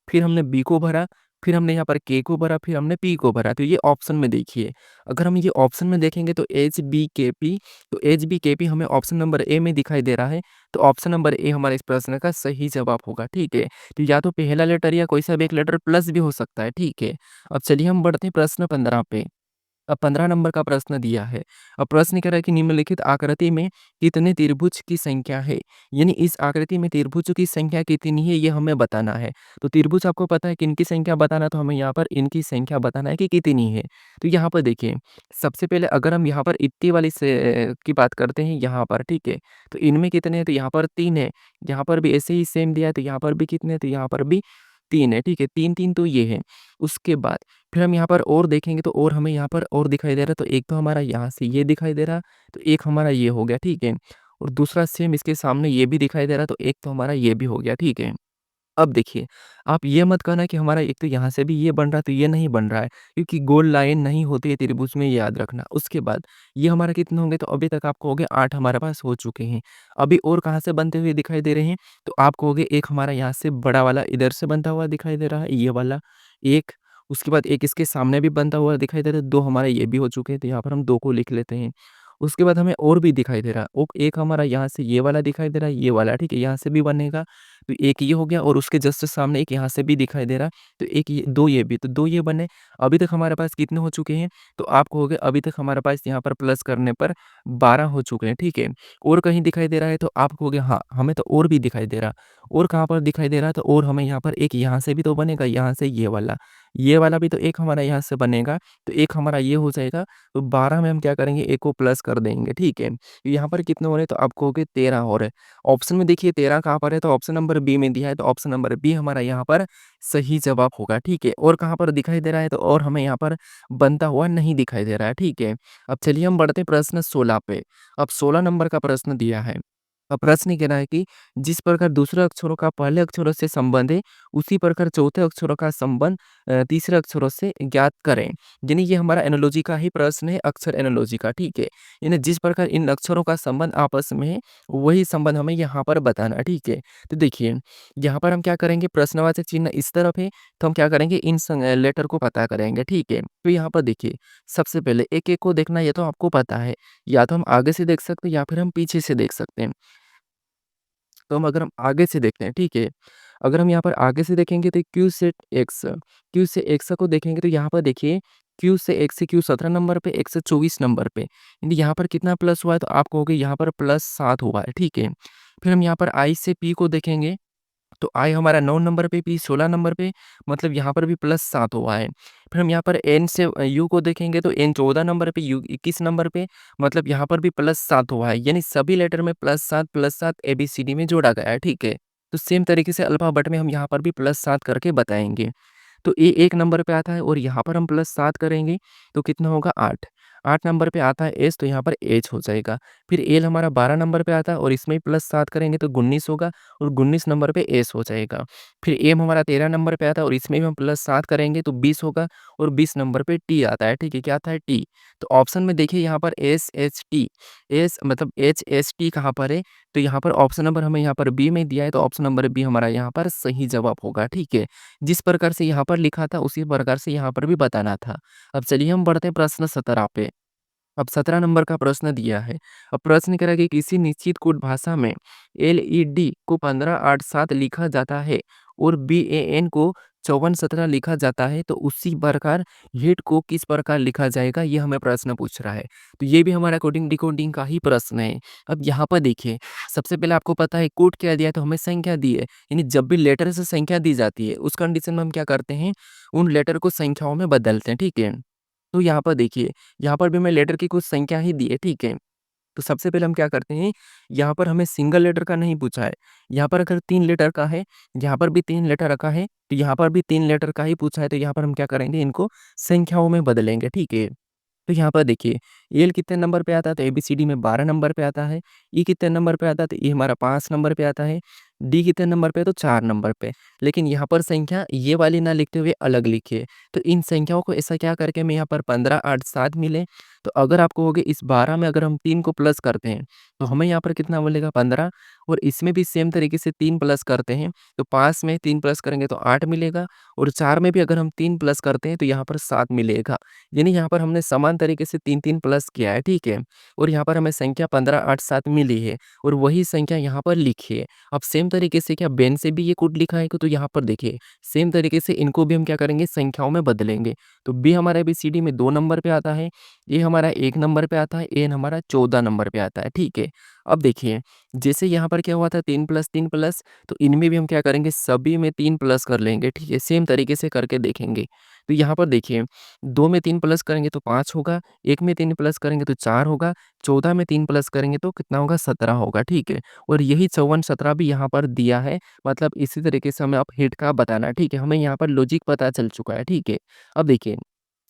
फिर हमने बी को भरा, फिर हमने यहाँ पर के को भरा, फिर हमने पी को भरा। तो ये ऑप्शन में देखिए, अगर हम ये ऑप्शन में देखेंगे तो एचबीकेपी, तो एचबीकेपी हमें ऑप्शन नंबर ए में दिखाई दे रहा है, तो ऑप्शन नंबर ए हमारे इस प्रश्न का सही जवाब होगा, ठीक है? तो या तो पहला लेटर या कोई सा भी एक लेटर प्लस भी हो सकता है, ठीक है? अब चलिए हम बढ़ते हैं प्रश्न 15 पे। अब 15 नंबर का प्रश्न दिया है। अब प्रश्न कह रहा है कि निम्नलिखित आकृति में कितने त्रिभुज की संख्या है? यानी इस आकृति में त्रिभुजों की संख्या कितनी है ये हमें बताना है। तो त्रिभुज आपको पता है कि इनकी संख्या बताना है, तो हमें यहाँ पर इनकी संख्या बताना है कि कितनी है। तो यहाँ पर देखिए, सबसे पहले अगर हम यहाँ पर इतनी वाली से की बात करते हैं यहाँ पर, ठीक है? तो इनमें कितने हैं? तो यहाँ पर 3 है। यहाँ पर भी ऐसे ही सेम दिया है, तो यहाँ पर भी कितने हैं? तो यहाँ पर भी 3 है, ठीक है? 3-3 तो ये है। उसके बाद फिर हम यहाँ पर और देखेंगे तो और हमें यहाँ पर और दिखाई दे रहा है, तो एक तो हमारा यहाँ से ये दिखाई दे रहा, तो एक हमारा ये हो गया, ठीक है? और दूसरा सेम इसके सामने ये भी दिखाई दे रहा, तो एक तो हमारा ये भी हो गया, ठीक है? अब देखिए, आप ये मत कहना कि हमारा एक तो यहाँ से भी ये बन रहा है, तो ये नहीं बन रहा है, क्योंकि गोल लाइन नहीं होती है त्रिभुज में, ये याद रखना। उसके बाद ये हमारा कितने होंगे, तो अभी तक आप कहोगे 8 हमारे पास हो चुके हैं। अभी और कहाँ से बनते हुए दिखाई दे रहे हैं, तो आप कहोगे एक हमारा यहाँ से बड़ा वाला इधर से बनता हुआ दिखाई दे रहा है, ये वाला एक, उसके बाद एक इसके सामने भी बनता हुआ दिखाई दे रहा है, 2 हमारे ये भी हो चुके हैं, तो यहाँ पर हम 2 को लिख लेते हैं। उसके बाद हमें और भी दिखाई दे रहा है, ओ एक हमारा यहाँ से ये वाला दिखाई दे रहा है, ये वाला, ठीक है? यहाँ से भी बनेगा, तो एक ये हो गया और उसके जस्ट सामने एक यहाँ से भी दिखाई दे रहा है, तो एक ये 2 ये भी, तो 2 ये बने। अभी तक हमारे पास कितने हो चुके हैं? तो आप कहोगे अभी तक हमारे पास यहाँ पर प्लस करने पर 12 हो चुके हैं, ठीक है? और कहीं दिखाई दे रहा है, तो आप कहोगे हाँ, हमें तो और भी दिखाई दे रहा। और कहाँ पर दिखाई दे रहा है? तो और हमें यहाँ पर एक यहाँ से भी तो बनेगा, यहाँ से ये वाला भी तो एक हमारा यहाँ से बनेगा, तो एक हमारा ये हो जाएगा। तो 12 में हम क्या करेंगे, एक को प्लस कर देंगे, ठीक है? यहाँ पर कितने हो रहे हैं? तो आप कहोगे 13 हो रहे हैं। ऑप्शन में देखिए 13 कहाँ पर है, तो ऑप्शन नंबर बी में दिया है, तो ऑप्शन नंबर बी हमारा यहाँ पर सही जवाब होगा, ठीक है? और कहाँ पर दिखाई दे रहा है, तो और हमें यहाँ पर बनता हुआ नहीं दिखाई दे रहा है, ठीक है? अब चलिए हम बढ़ते हैं प्रश्न 16 पे। अब 16 नंबर का प्रश्न दिया है। अब प्रश्न ये कह रहा है कि जिस प्रकार दूसरे अक्षरों का पहले अक्षरों से संबंध है, उसी प्रकार चौथे अक्षरों का संबंध तीसरे अक्षरों से ज्ञात करें। यानी ये हमारा एनालॉजी का ही प्रश्न है, अक्षर एनालॉजी का, ठीक है? यानी जिस प्रकार इन अक्षरों का संबंध आपस में है, वही संबंध हमें यहाँ पर बताना है, ठीक है? तो देखिए, यहाँ पर हम क्या करेंगे, प्रश्नवाचक चिन्ह इस तरफ है, तो हम क्या करेंगे, इन लेटर को पता करेंगे, ठीक है? तो यहाँ पर देखिए, सबसे पहले एक-एक को देखना, ये तो आपको पता है। या तो हम आगे से देख सकते हैं या फिर हम पीछे से देख सकते हैं। तो अगर हम आगे से देखते हैं, ठीक है? अगर हम यहाँ पर आगे से देखेंगे तो क्यू से एक्स को देखेंगे तो यहाँ पर देखिए क्यू 17 नंबर पे, एक्स 24 नंबर पे। यानी यहाँ पर कितना प्लस हुआ है, तो आप कहोगे यहाँ पर प्लस 7 हुआ है, ठीक है? फिर हम यहाँ पर आई से पी को देखेंगे, तो आई हमारा 9 नंबर पे, पी 16 नंबर पे, मतलब यहाँ पर भी प्लस 7 हुआ है। फिर हम यहाँ पर एन से यू को देखेंगे, तो एन 14 नंबर पे, यू 21 नंबर पे, मतलब यहाँ पर भी प्लस 7 हुआ है। यानी सभी लेटर में प्लस 7 एबीसीडी में जोड़ा गया है, ठीक है? तो सेम तरीके से अल्फ़ाबेट में हम यहाँ पर भी प्लस 7 करके बताएँगे। तो ए 1 नंबर पे आता है और यहाँ पर हम प्लस 7 करेंगे, तो कितना होगा 8। 8 नंबर पे आता है एस, तो यहाँ पर एच हो जाएगा। फिर एल हमारा 12 नंबर पे आता है और इसमें प्लस 7 करेंगे तो 19 होगा और 19 नंबर पे एस हो जाएगा। फिर एम हमारा 13 नंबर पे आता है और इसमें भी हम प्लस 7 करेंगे तो 20 होगा और 20 नंबर पे टी आता है, ठीक है? क्या आता है? टी। तो ऑप्शन में देखिए यहाँ पर एस, एच, टी, एस मतलब एच, एस, टी कहाँ पर है? तो यहाँ पर ऑप्शन नंबर हमें यहाँ पर बी में दिया है, तो ऑप्शन नंबर बी हमारा यहाँ पर सही जवाब होगा, ठीक है? जिस प्रकार से यहाँ पर लिखा था उसी प्रकार से यहाँ पर भी बताना था। अब चलिए हम बढ़ते हैं प्रश्न 17 पे। अब 17 नंबर का प्रश्न दिया है। अब प्रश्न कह रहा है कि किसी निश्चित कोड भाषा में एलईडी को 1587 लिखा जाता है और बीएएन को 5417 लिखा जाता है, तो उसी प्रकार हिट को किस प्रकार लिखा जाएगा, ये हमें प्रश्न पूछ रहा है। तो ये भी हमारा कोडिंग डिकोडिंग का ही प्रश्न है। अब यहाँ पर देखिए, सबसे पहले आपको पता है कोड क्या दिया है, तो हमें संख्या दी है। यानी जब भी लेटर से संख्या दी जाती है, उस कंडीशन में हम क्या करते हैं, उन लेटर को संख्याओं में बदलते हैं, ठीक है? तो यहाँ पर देखिए, यहाँ पर भी मैं लेटर की कुछ संख्या ही दी है, ठीक है? तो सबसे पहले हम क्या करते हैं, यहाँ पर हमें सिंगल लेटर का नहीं पूछा है। यहाँ पर अगर 3 लेटर का है, यहाँ पर भी 3 लेटर रखा है, तो यहाँ पर भी 3 लेटर का ही पूछा है, तो यहाँ पर हम क्या करेंगे, इनको संख्याओं में बदलेंगे, ठीक है? तो यहाँ पर देखिए, एल कितने नंबर पे आता है, तो एबीसीडी में 12 नंबर पे आता है। ई कितने नंबर पे आता है, तो ई हमारा 5 नंबर पे आता है। डी कितने नंबर पे है, तो 4 नंबर पे। लेकिन यहाँ पर संख्या ये वाली ना लिखते हुए अलग लिखिए। तो इन संख्याओं को ऐसा क्या करके मैं यहाँ पर 15, 8, 7 मिले, तो अगर आप कहोगे इस 12 में अगर हम 3 को प्लस करते हैं, तो हमें यहाँ पर कितना मिलेगा 15, और इसमें भी सेम तरीके से 3 प्लस करते हैं, तो 5 में 3 प्लस करेंगे तो 8 मिलेगा, और 4 में भी अगर हम 3 प्लस करते हैं, तो यहाँ पर 7 मिलेगा। यानी यहाँ पर हमने समान तरीके से 3-3 प्लस किया है, ठीक है? और यहाँ पर हमें संख्या 15, 8, 7 मिली है और वही संख्या यहाँ पर लिखी है। अब सेम तरीके से क्या बेन से भी ये कोड लिखा है, तो यहाँ पर देखिए, सेम तरीके से इनको भी हम क्या करेंगे, संख्याओं में बदलेंगे। तो बी हमारा एबीसीडी में 2 नंबर पे आता है, ए हमारा 1 नंबर पे आता है, एन हमारा 14 नंबर पे आता है, ठीक है? अब देखिए, जैसे यहाँ पर क्या हुआ था 3 प्लस 3 प्लस, तो इनमें भी हम क्या करेंगे, सभी में 3 प्लस कर लेंगे, ठीक है? सेम तरीके से करके देखेंगे। तो यहाँ पर देखिए, 2 में 3 प्लस करेंगे तो 5 होगा, 1 में 3 प्लस करेंगे तो 4 होगा, 14 में 3 प्लस करेंगे तो कितना होगा, 17 होगा, ठीक है? और यही 54, 17 भी यहाँ पर दिया है, मतलब इसी तरीके से हमें अब हिट का बताना है, ठीक है? हमें यहाँ पर लॉजिक पता चल चुका है, ठीक है? अब देखिए,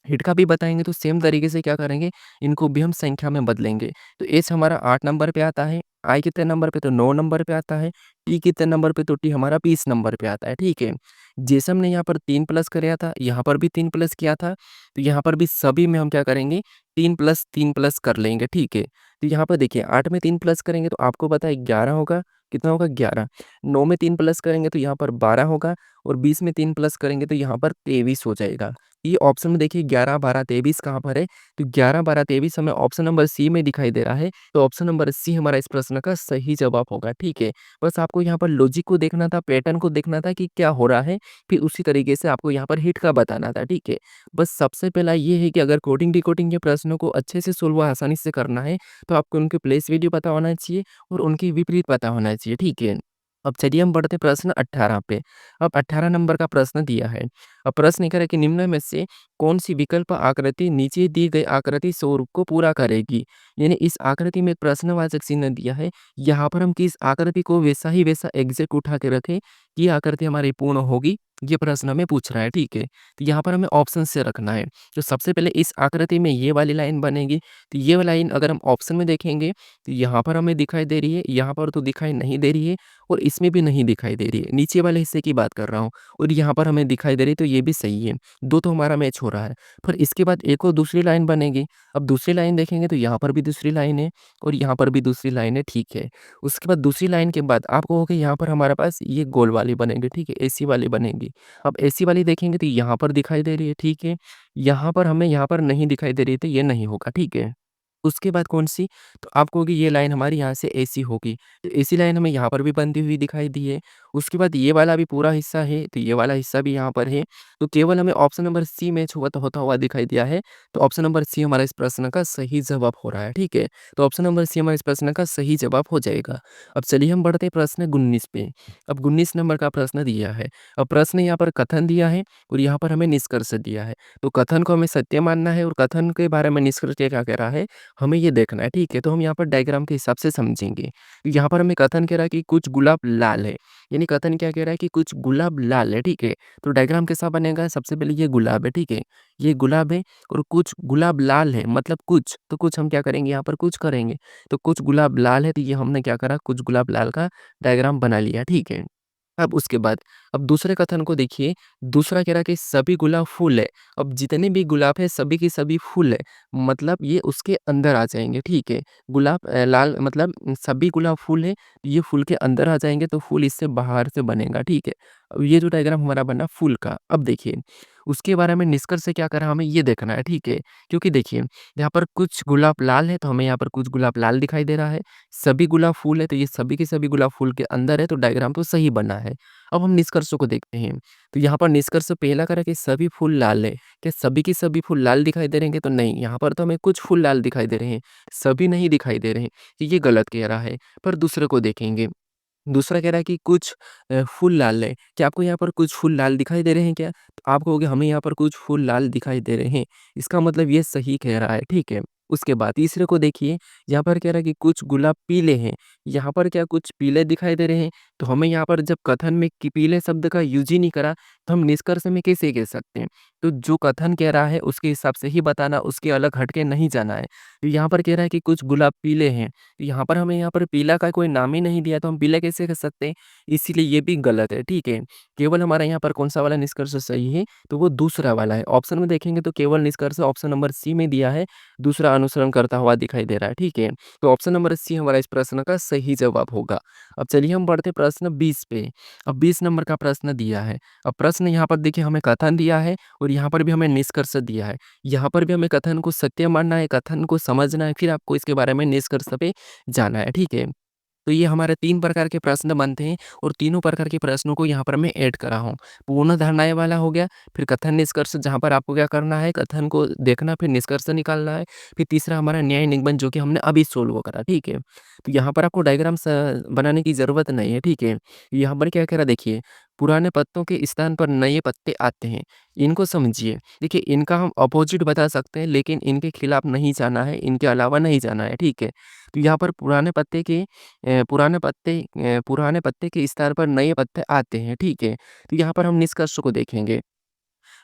हिट का भी बताएँगे तो सेम तरीके से क्या करेंगे, इनको भी हम संख्या में बदलेंगे। तो एच हमारा 8 नंबर पे आता है, आई कितने नंबर पे तो 9 नंबर पे आता है, टी कितने नंबर पे तो टी हमारा 20 नंबर पे आता है, ठीक है। जैसे हमने यहाँ पर 3 प्लस किया था, यहाँ पर भी 3 प्लस किया था, तो यहाँ पर भी सभी में हम क्या करेंगे 3 प्लस कर लेंगे, ठीक है। तो यहाँ पर देखिए 8 में 3 प्लस करेंगे तो आपको पता है 11 होगा, कितना होगा 11। 9 में 3 प्लस करेंगे तो यहाँ पर 12 होगा और 20 में 3 प्लस करेंगे तो यहाँ पर 23 हो जाएगा। ये ऑप्शन में देखिए 11, 12, 23 कहाँ पर है? तो 11, 12, 23 हमें ऑप्शन नंबर सी में दिखाई दे रहा है, तो ऑप्शन नंबर सी हमारा इस प्रश्न का सही जवाब होगा, ठीक है। बस आपको यहाँ पर लॉजिक को देखना था, पैटर्न को देखना था कि क्या हो रहा है, फिर उसी तरीके से आपको यहाँ पर हिट का बताना था, ठीक है। बस सबसे पहला ये है कि अगर कोडिंग डिकोडिंग के प्रश्नों को अच्छे से सोल्व आसानी से करना है, तो आपको उनके प्लेस वैल्यू पता होना चाहिए और उनकी विपरीत पता होना चाहिए, ठीक है। अब चलिए हम बढ़ते प्रश्न 18 पे। अब 18 नंबर का प्रश्न दिया है। अब प्रश्न ये कह रहा है कि निम्न में से कौन-सी विकल्प आकृति नीचे दी गई आकृति स्वरूप को पूरा करेगी? यानी इस आकृति में एक प्रश्नवाचक चिन्ह दिया है। यहाँ पर हम किस आकृति को वैसा ही वैसा एग्ज़ैक्ट उठा के रखें, ये आकृति हमारी पूर्ण होगी, ये प्रश्न हमें पूछ रहा है, ठीक है। तो यहाँ पर हमें ऑप्शन से रखना है। तो सबसे पहले इस आकृति में ये वाली लाइन बनेगी, तो ये वाली लाइन अगर हम ऑप्शन में देखेंगे, तो यहाँ पर हमें दिखाई दे रही है, यहाँ पर तो दिखाई नहीं दे रही है और इसमें भी नहीं दिखाई दे रही है। नीचे वाले हिस्से की बात कर रहा हूँ और यहाँ पर हमें दिखाई दे रही है, तो ये भी सही है। 2 तो हमारा मैच हो रहा है। फिर इसके बाद एक और दूसरी लाइन बनेगी। अब दूसरी लाइन देखेंगे तो यहाँ पर भी दूसरी लाइन है और यहाँ पर भी दूसरी लाइन है, ठीक है। उसके बाद दूसरी लाइन के बाद आप कहोगे यहाँ पर हमारे पास ये गोल वाली बनेगी, ठीक है, ऐसी वाली बनेगी। अब ऐसी वाली देखेंगे तो यहाँ पर दिखाई दे रही है, ठीक है। यहाँ पर हमें यहाँ पर नहीं दिखाई दे रही है, तो ये नहीं होगा, ठीक है। उसके बाद कौन-सी? तो आप कहोगे ये लाइन हमारी यहाँ से ऐसी होगी। तो ऐसी लाइन हमें यहाँ पर भी बनती हुई दिखाई दी है। उसके बाद ये वाला भी पूरा हिस्सा है, तो ये वाला हिस्सा भी यहाँ पर है। तो केवल हमें ऑप्शन नंबर सी मैच होता हुआ दिखाई दिया है। तो ऑप्शन नंबर सी हमारा इस प्रश्न का सही जवाब हो रहा है, ठीक है? तो ऑप्शन नंबर सी हमारे इस प्रश्न का सही जवाब हो जाएगा। अब चलिए हम बढ़ते हैं प्रश्न 19 पे। अब 19 नंबर का प्रश्न दिया है। अब प्रश्न यहाँ पर कथन दिया है और यहाँ पर हमें निष्कर्ष दिया है। तो कथन को हमें सत्य मानना है और कथन के बारे में निष्कर्ष क्या कह रहा है, हमें ये देखना है, ठीक है? तो हम यहाँ पर डायग्राम के हिसाब से समझेंगे। यहाँ पर हमें कथन कह रहा है कि कुछ गुलाब लाल है, यानी कथन क्या कह रहा है कि कुछ गुलाब लाल है, ठीक है? तो डायग्राम कैसा बनेगा? सबसे पहले ये गुलाब है, ठीक है? ये गुलाब है और कुछ गुलाब लाल है, मतलब कुछ, तो कुछ हम क्या करेंगे यहाँ पर कुछ करेंगे। तो कुछ गुलाब लाल है, तो ये हमने क्या करा, कुछ गुलाब लाल का डायग्राम बना लिया, ठीक है? अब उसके बाद अब दूसरे कथन को देखिए, दूसरा कह रहा है कि सभी गुलाब फूल है। अब जितने भी गुलाब है सभी के सभी फूल है, मतलब ये उसके अंदर आ जाएँगे, ठीक है। गुलाब लाल मतलब सभी गुलाब फूल है, ये फूल के अंदर आ जाएँगे तो फूल इससे बाहर से बनेगा, ठीक है। अब ये जो डायग्राम हमारा बना फूल का, अब देखिए उसके बारे में निष्कर्ष से क्या करा हमें ये देखना है, ठीक है। क्योंकि देखिए यहाँ पर कुछ गुलाब लाल है तो हमें यहाँ पर कुछ गुलाब लाल दिखाई दे रहा है। सभी गुलाब फूल है तो ये सभी के सभी गुलाब फूल के अंदर है, तो डायग्राम तो सही बना है। अब हम निष्कर्षों को देखते हैं। तो यहाँ पर निष्कर्ष पहला करा कि सभी फूल लाल है। क्या सभी के सभी फूल लाल दिखाई दे रहे हैं? तो नहीं, यहाँ पर तो हमें कुछ फूल लाल दिखाई दे रहे हैं, सभी नहीं दिखाई दे रहे हैं। तो ये गलत कह रहा है। पर दूसरे को देखेंगे। दूसरा कह रहा है कि कुछ फूल लाल है। क्या आपको यहाँ पर कुछ फूल लाल दिखाई दे रहे हैं क्या? तो आप कहोगे हमें यहाँ पर कुछ फूल लाल दिखाई दे रहे हैं। इसका मतलब ये सही कह रहा है, ठीक है। उसके बाद तीसरे को देखिए, यहाँ पर कह रहा है कि कुछ गुलाब पीले हैं। यहाँ पर क्या कुछ पीले दिखाई दे रहे हैं? तो हमें यहाँ पर जब कथन में कि पीले शब्द का यूज़ ही नहीं करा, तो हम निष्कर्ष में कैसे कह सकते हैं? तो जो कथन कह रहा है उसके हिसाब से ही बताना, उसके अलग हट के नहीं जाना है। तो यहाँ पर कह रहा है कि कुछ गुलाब पीले हैं। यहाँ पर हमें यहाँ पर पीला का कोई नाम ही नहीं दिया, तो हम पीला कैसे कर सकते हैं? इसीलिए ये भी गलत है, ठीक है। केवल हमारा यहाँ पर कौन-सा वाला निष्कर्ष सही है, तो वो दूसरा वाला है। ऑप्शन में देखेंगे तो केवल निष्कर्ष ऑप्शन नंबर सी में दिया है, दूसरा अनुसरण करता हुआ दिखाई दे रहा है, ठीक है। तो ऑप्शन नंबर सी हमारा इस प्रश्न का सही जवाब होगा। अब चलिए हम बढ़ते प्रश्न 20 पे। अब 20 नंबर का प्रश्न दिया है। अब प्रश्न यहाँ पर देखिए हमें कथन दिया है और यहाँ पर भी हमें निष्कर्ष दिया है। यहाँ पर भी हमें कथन को सत्य मानना है, कथन को समझना है, फिर आपको इसके बारे में निष्कर्ष पे जाना है, ठीक है। तो ये हमारे 3 प्रकार के प्रश्न बनते हैं और तीनों प्रकार के प्रश्नों को यहाँ पर मैं ऐड करा हूँ। पूर्ण धारणाएँ वाला हो गया, फिर कथन निष्कर्ष जहाँ पर आपको क्या करना है, कथन को देखना फिर निष्कर्ष निकालना है, फिर तीसरा हमारा न्याय निगमन जो कि हमने अभी सोल्व करा, ठीक है। तो यहाँ पर आपको डायग्राम बनाने की ज़रूरत नहीं है, ठीक है। यहाँ पर क्या कह रहा है देखिए, पुराने पत्तों के स्थान पर नए पत्ते आते हैं, इनको समझिए। देखिए इनका हम अपोज़िट बता सकते हैं लेकिन इनके खिलाफ नहीं जाना है, इनके अलावा नहीं जाना है, ठीक है। तो यहाँ पर पुराने पत्ते के स्थान पर नए पत्ते आते हैं, ठीक है। तो यहाँ पर हम निष्कर्ष को देखेंगे।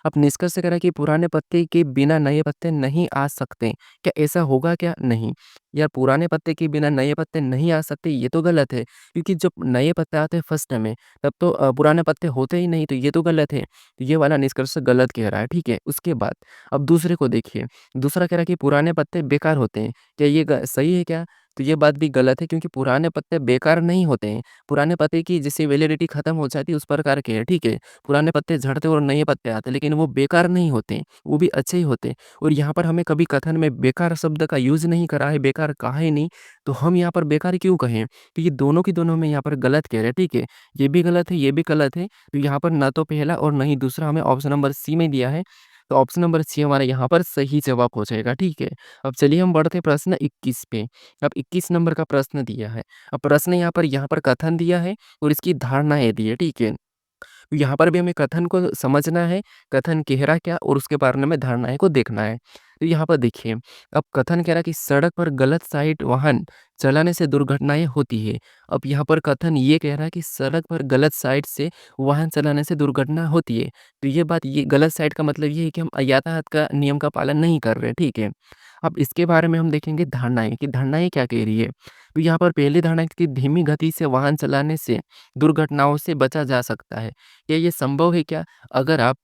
अब निष्कर्ष करा कि पुराने पत्ते के बिना नए पत्ते नहीं आ सकते। क्या ऐसा होगा क्या? नहीं। यार पुराने पत्ते के बिना नए पत्ते नहीं आ सकते ये तो गलत है, क्योंकि जब नए पत्ते आते हैं फर्स्ट में तब तो पुराने पत्ते होते ही नहीं, तो ये तो गलत है। तो ये वाला निष्कर्ष गलत कह रहा है, ठीक है? उसके बाद अब दूसरे को देखिए, दूसरा कह रहा है कि पुराने पत्ते बेकार होते हैं। क्या ये ग सही है क्या? तो ये बात भी गलत है, क्योंकि पुराने पत्ते बेकार नहीं होते हैं। पुराने पत्ते की जैसे वैलिडिटी खत्म हो जाती है उस प्रकार के है, ठीक है? पुराने पत्ते झड़ते और नए पत्ते आते हैं, लेकिन वो बेकार नहीं होते, वो भी अच्छे ही होते हैं। और यहाँ पर हमें कभी कथन में बेकार शब्द का यूज़ नहीं करा है, बेकार कहा ही नहीं, तो हम यहाँ पर बेकार क्यों कहें? तो ये दोनों की दोनों में यहाँ पर गलत कह रहे हैं, ठीक है? ये भी गलत है, ये भी गलत है, तो यहाँ पर ना तो पहला और ना ही दूसरा हमें ऑप्शन नंबर सी में दिया है, तो ऑप्शन नंबर सी हमारा यहाँ पर सही जवाब हो जाएगा, ठीक है? अब चलिए हम बढ़ते हैं प्रश्न 21 पे। अब 21 नंबर का प्रश्न दिया है। अब प्रश्न यहाँ पर कथन दिया है और इसकी धारणाएँ दी है, ठीक है? यहाँ पर भी हमें कथन को समझना है, कथन कह रहा क्या और उसके बारे में धारणाएँ को देखना है। तो यहाँ पर देखिए, अब कथन कह रहा है कि सड़क पर गलत साइड वाहन चलाने से दुर्घटनाएँ होती है। अब यहाँ पर कथन ये कह रहा है कि सड़क पर गलत साइड से वाहन चलाने से दुर्घटना होती है। तो ये बात, ये गलत साइड का मतलब ये है कि हम यातायात का नियम का पालन नहीं कर रहे, ठीक है? अब इसके बारे में हम देखेंगे धारणाएँ, कि धारणाएँ क्या कह रही है। तो यहाँ पर पहली धारणा है कि धीमी गति से वाहन चलाने से दुर्घटनाओं से बचा जा सकता है। क्या ये संभव है क्या? अगर आप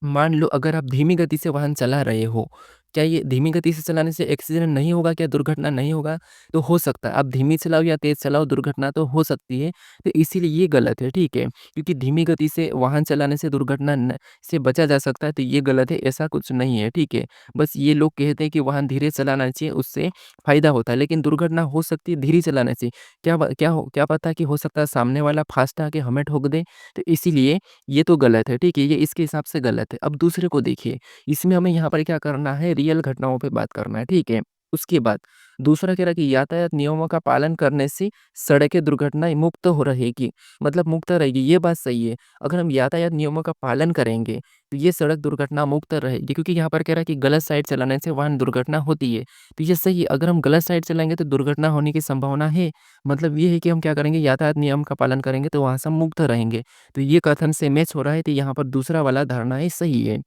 मान लो, अगर आप धीमी गति से वाहन चला रहे हो, क्या ये धीमी गति से चलाने से एक्सीडेंट नहीं होगा क्या? दुर्घटना नहीं होगा? तो हो सकता है। आप धीमी चलाओ या तेज़ चलाओ, दुर्घटना तो हो सकती है। तो इसीलिए ये गलत है, ठीक है? क्योंकि धीमी गति से वाहन चलाने से दुर्घटना न से बचा जा सकता है, तो ये गलत है, ऐसा कुछ नहीं है, ठीक है? बस ये लोग कहते हैं कि वाहन धीरे चलाना चाहिए, उससे फ़ायदा होता है, लेकिन दुर्घटना हो सकती है धीरे चलाने से। क्या पता कि हो सकता है सामने वाला फ़ास्ट आके हमें ठोक दे, तो इसीलिए ये तो गलत है, ठीक है? ये इसके हिसाब से गलत है। अब दूसरे को देखिए, इसमें हमें यहाँ पर क्या करना है, रियल घटनाओं पे बात करना है, ठीक है? उसके बाद दूसरा कह रहा है कि यातायात नियमों का पालन करने से सड़कें दुर्घटनाएँ मुक्त हो रहेगी, मतलब मुक्त रहेगी, ये बात सही है। अगर हम यातायात नियमों का पालन करेंगे, तो ये सड़क दुर्घटना मुक्त रहेगी, क्योंकि यहाँ पर कह रहा है कि गलत साइड चलाने से वाहन दुर्घटना होती है। तो ये सही है, अगर हम गलत साइड चलाएँगे तो दुर्घटना होने की संभावना है। मतलब ये है कि हम क्या करेंगे, यातायात नियम का पालन करेंगे तो वहाँ से हम मुक्त रहेंगे। तो ये कथन से मैच हो रहा है, तो यहाँ पर दूसरा वाला धारणा है सही है।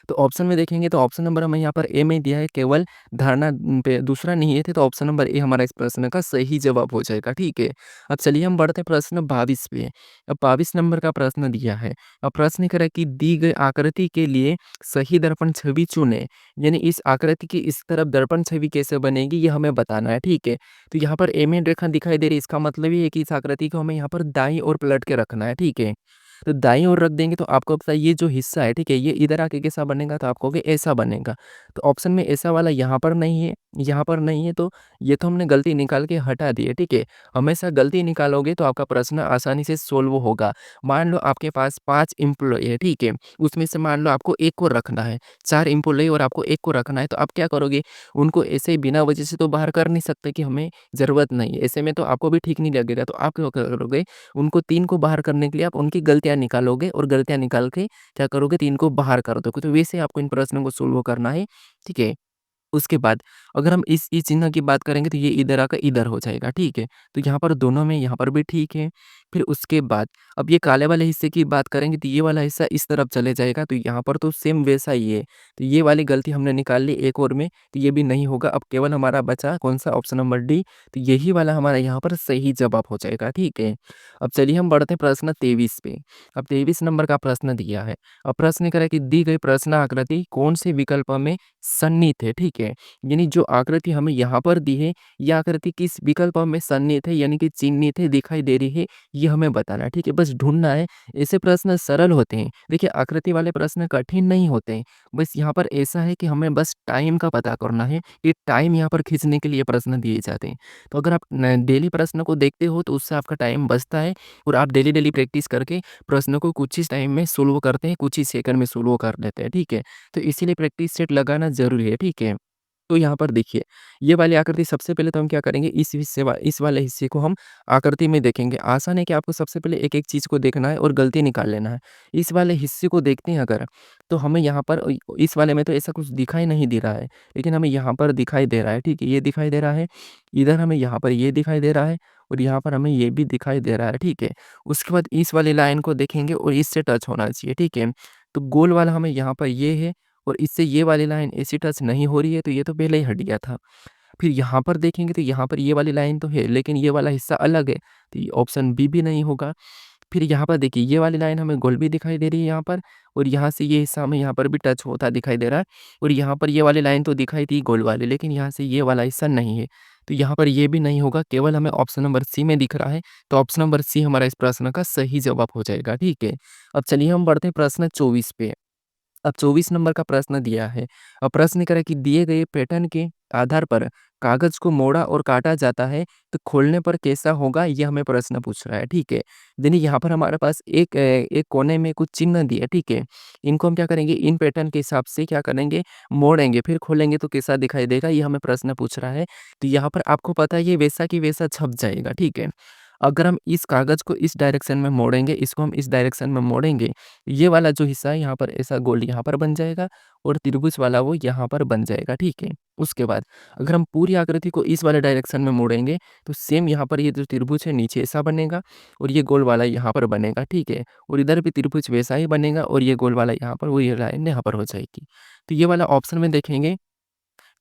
तो ऑप्शन में देखेंगे तो ऑप्शन नंबर हमें यहाँ पर ए में दिया है, केवल धारणा पे दूसरा नहीं है, तो ऑप्शन नंबर ए हमारा इस प्रश्न का सही जवाब हो जाएगा, ठीक है। अब चलिए हम बढ़ते हैं प्रश्न 22 पे। अब 22 नंबर का प्रश्न दिया है। अब प्रश्न कह रहा है कि दी गई आकृति के लिए सही दर्पण छवि चुनें। यानी इस आकृति की इस तरफ दर्पण छवि कैसे बनेगी ये हमें बताना है, ठीक है। तो यहाँ पर ए में रेखा दिखाई दे रही है, इसका मतलब ये है कि इस आकृति को हमें यहाँ पर दाईं ओर पलट के रखना है, ठीक है। तो दाईं ओर रख देंगे तो आपको पता है ये जो हिस्सा है, ठीक है, ये इधर आके कैसा बनेगा, तो आप कहोगे ऐसा बनेगा। तो ऑप्शन में ऐसा वाला यहाँ पर नहीं है, यहाँ पर नहीं है, तो ये तो हमने गलती निकाल के हटा दी है, ठीक है। हमेशा गलती निकालोगे तो आपका प्रश्न आसानी से सोल्व होगा। मान लो आपके पास 5 एम्प्लॉयी है, ठीक है, उसमें से मान लो आपको 1 को रखना है, 4 एम्प्लॉयी और आपको 1 को रखना है, तो आप क्या करोगे? उनको ऐसे ही बिना वजह से तो बाहर कर नहीं सकते कि हमें ज़रूरत नहीं है, ऐसे में तो आपको भी ठीक नहीं लगेगा, तो आप क्या करोगे? उनको 3 को बाहर करने के लिए आप उनकी गलतियाँ निकालोगे और गलतियाँ निकाल के क्या करोगे, 3 को बाहर कर दोगे। तो वैसे आपको इन प्रश्नों को सोल्व करना है, ठीक है। उसके बाद अगर हम इस चिन्ह की बात करेंगे तो ये इधर आकर इधर हो जाएगा, ठीक है। तो यहाँ पर दोनों में यहाँ पर भी ठीक है। फिर उसके बाद अब ये काले वाले हिस्से की बात करेंगे तो ये वाला हिस्सा इस तरफ चले जाएगा, तो यहाँ पर तो सेम वैसा ही है। तो ये वाली गलती हमने निकाल ली एक और में, तो ये भी नहीं होगा। अब केवल हमारा बचा कौन-सा, ऑप्शन नंबर डी, तो यही वाला हमारा यहाँ पर सही जवाब हो जाएगा, ठीक है। अब चलिए हम बढ़ते हैं प्रश्न 23 पे। अब 23 नंबर का प्रश्न दिया है। अब प्रश्न कह रहा है कि दी गई प्रश्न आकृति कौन से विकल्प में सन्निहित है, ठीक है। यानी जो आकृति हमें यहाँ पर दी है, ये आकृति किस विकल्प में सन्निहित है, यानी कि चिह्नित है, दिखाई दे रही है, ये हमें बताना है, ठीक है। बस ढूँढना है, ऐसे प्रश्न सरल होते हैं। देखिए आकृति वाले प्रश्न कठिन नहीं होते हैं, बस यहाँ पर ऐसा है कि हमें बस टाइम का पता करना है, कि टाइम यहाँ पर खींचने के लिए प्रश्न दिए जाते हैं। तो अगर आप न डेली प्रश्न को देखते हो तो उससे आपका टाइम बचता है और आप डेली प्रैक्टिस करके प्रश्नों को कुछ ही टाइम में सोल्व करते हैं, कुछ ही सेकंड में सोल्व कर लेते हैं, ठीक है। तो इसीलिए प्रैक्टिस सेट लगाना ज़रूरी है, ठीक है। तो यहाँ पर देखिए, ये वाली आकृति सबसे पहले तो हम क्या करेंगे, इस वाले हिस्से को हम आकृति में देखेंगे। आसान है कि आपको सबसे पहले एक-एक चीज़ को देखना है और गलती निकाल लेना है। इस वाले हिस्से को देखते हैं अगर, तो हमें यहाँ पर इस वाले में तो ऐसा कुछ दिखाई नहीं दे रहा है, लेकिन हमें यहाँ पर दिखाई दे रहा है, ठीक है, ये दिखाई दे रहा है। इधर हमें यहाँ पर ये दिखाई दे रहा है और यहाँ पर हमें ये भी दिखाई दे रहा है, ठीक है। उसके बाद इस वाली लाइन को देखेंगे और इससे टच होना चाहिए, ठीक है। तो गोल वाला हमें यहाँ पर ये है और इससे ये वाली लाइन ऐसी टच नहीं हो रही है, तो ये तो पहले ही हट गया था। फिर यहाँ पर देखेंगे तो यहाँ पर ये वाली लाइन तो है, लेकिन ये वाला हिस्सा अलग है, तो ये ऑप्शन बी भी नहीं होगा। फिर यहाँ पर देखिए ये वाली लाइन हमें गोल भी दिखाई दे रही है यहाँ पर, और यहाँ से ये हिस्सा हमें यहाँ पर भी टच होता दिखाई दे रहा है, और यहाँ पर ये वाली लाइन तो दिखाई थी गोल वाली, लेकिन यहाँ से ये वाला हिस्सा नहीं है। तो यहाँ पर ये भी नहीं होगा, केवल हमें ऑप्शन नंबर सी में दिख रहा है, तो ऑप्शन नंबर सी हमारा इस प्रश्न का सही जवाब हो जाएगा, ठीक है। अब चलिए हम बढ़ते हैं प्रश्न 24 पे। अब 24 नंबर का प्रश्न दिया है। प्रश्न कह रहा है कि दिए गए पैटर्न के आधार पर कागज़ को मोड़ा और काटा जाता है, तो खोलने पर कैसा होगा? ये हमें प्रश्न पूछ रहा है, ठीक है। देखिए यहाँ पर हमारे पास एक कोने में कुछ चिन्ह दिए, ठीक है। इनको हम क्या करेंगे, इन पैटर्न के हिसाब से क्या करेंगे, मोड़ेंगे, फिर खोलेंगे तो कैसा दिखाई देगा, ये हमें प्रश्न पूछ रहा है। तो यहाँ पर आपको पता है ये वैसा की वैसा छप जाएगा, ठीक है। अगर हम इस कागज़ को इस डायरेक्शन में मोड़ेंगे, इसको हम इस डायरेक्शन में मोड़ेंगे, ये वाला जो हिस्सा है यहाँ पर ऐसा गोल यहाँ पर बन जाएगा, और त्रिभुज वाला वो यहाँ पर बन जाएगा, ठीक है। उसके बाद अगर हम पूरी आकृति को इस वाले डायरेक्शन में मोड़ेंगे, तो सेम यहाँ पर ये जो त्रिभुज है नीचे ऐसा बनेगा, और ये गोल वाला यहाँ पर बनेगा, ठीक है। और इधर भी त्रिभुज वैसा ही बनेगा, और ये गोल वाला यहाँ पर, वो ये लाइन यहाँ पर हो जाएगी। तो ये वाला ऑप्शन में देखेंगे,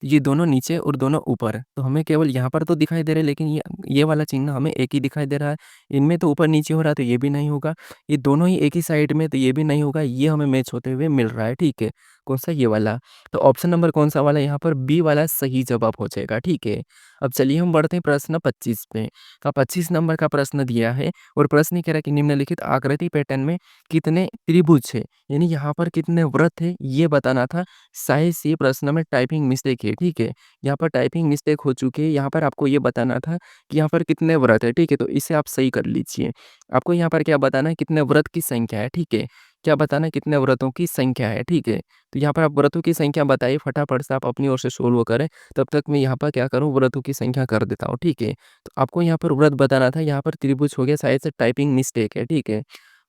ये दोनों नीचे और दोनों ऊपर, तो हमें केवल यहाँ पर तो दिखाई दे रहा है, लेकिन ये वाला चिन्ह हमें एक ही दिखाई दे रहा है। इनमें तो ऊपर-नीचे हो रहा है, तो ये भी नहीं होगा। ये दोनों ही एक ही साइड में, तो ये भी नहीं होगा। ये हमें मैच होते हुए मिल रहा है, ठीक है। कौन-सा? ये वाला। तो ऑप्शन नंबर कौन-सा वाला? यहाँ पर बी वाला सही जवाब हो जाएगा, ठीक है। अब चलिए हम बढ़ते हैं प्रश्न 25 पे। 25 नंबर का प्रश्न दिया है, और प्रश्न कह रहा है कि निम्नलिखित आकृति पैटर्न में कितने त्रिभुज है? यानी यहाँ पर कितने वृत्त है, ये बताना था। शायद से प्रश्न में टाइपिंग मिस्टेक है, ठीक है। यहाँ पर टाइपिंग मिस्टेक हो चुकी है, यहाँ पर आपको ये बताना था कि यहाँ पर कितने व्रत है, ठीक है। तो इसे आप सही कर लीजिए। आपको यहाँ पर क्या बताना है, कितने व्रत की संख्या है, ठीक है। क्या बताना है, कितने व्रतों की संख्या है, ठीक है। तो यहाँ पर आप व्रतों की संख्या बताइए, फटाफट से आप अपनी ओर से सोल्व करें, तब तक मैं यहाँ पर क्या करूँ, व्रतों की संख्या कर देता हूँ, ठीक है। तो आपको यहाँ पर व्रत बताना था, यहाँ पर त्रिभुज हो गया, शायद से टाइपिंग मिस्टेक है, ठीक है।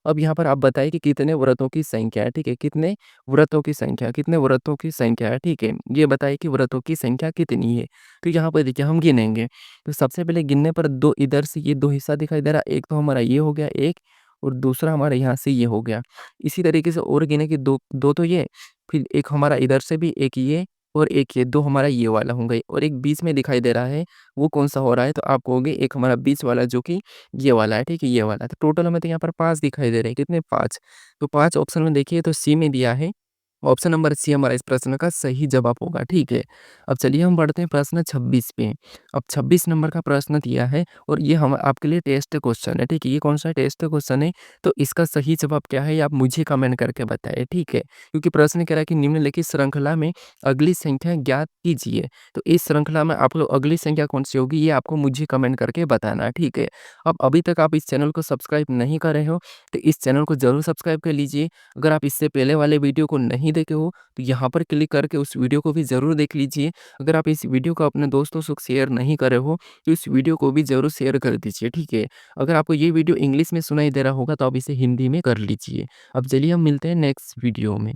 अब यहाँ पर आप बताइए कि कितने व्रतों की संख्या है, ठीक है। कितने व्रतों की संख्या, कितने व्रतों की संख्या है, ठीक है। ये बताइए कि व्रतों की संख्या कितनी है। तो यहाँ पर देखिए हम गिनेंगे। तो सबसे पहले गिनने पर 2 इधर से ये 2 हिस्सा दिखाई दे रहा है। एक तो हमारा ये हो गया एक, और दूसरा हमारा यहाँ से ये हो गया। इसी तरीके से और गिने कि 2 तो ये, फिर एक हमारा इधर से भी, एक ये और एक ये, 2 हमारा ये वाला हो गई, और एक बीच में दिखाई दे रहा है, वो कौन-सा हो रहा है? तो आप कहोगे एक हमारा बीच वाला जो कि ये वाला है, ठीक है, ये वाला। तो टोटल हमें तो यहाँ पर 5 दिखाई दे रहे हैं। कितने? 5। तो 5 ऑप्शन में देखिए तो सी में दिया है। ऑप्शन नंबर सी हमारा इस प्रश्न का सही जवाब होगा, ठीक है। अब चलिए हम बढ़ते हैं प्रश्न 26 पे। अब 26 नंबर का प्रश्न दिया है, और ये हम आपके लिए टेस्ट क्वेश्चन है, ठीक है। ये कौन-सा टेस्ट क्वेश्चन है? तो इसका सही जवाब क्या है, ये आप मुझे कमेंट करके बताएँ, ठीक है। क्योंकि प्रश्न कह रहा है कि निम्नलिखित श्रृंखला में अगली संख्या ज्ञात कीजिए। तो इस श्रृंखला में आप लोग अगली संख्या कौन-सी होगी, ये आपको मुझे कमेंट करके बताना है, ठीक है। अब अभी तक आप इस चैनल को सब्सक्राइब नहीं कर रहे हो, तो इस चैनल को ज़रूर सब्सक्राइब कर लीजिए। अगर आप इससे पहले वाले वीडियो को नहीं देखे हो, तो यहाँ पर क्लिक करके उस वीडियो को भी ज़रूर देख लीजिए। अगर आप इस वीडियो को अपने दोस्तों से शेयर नहीं करे हो, तो इस वीडियो को भी ज़रूर शेयर कर दीजिए, ठीक है। अगर आपको ये वीडियो इंग्लिश में सुनाई दे रहा होगा, तो आप इसे हिंदी में कर लीजिए। अब चलिए हम मिलते हैं नेक्स्ट वीडियो में।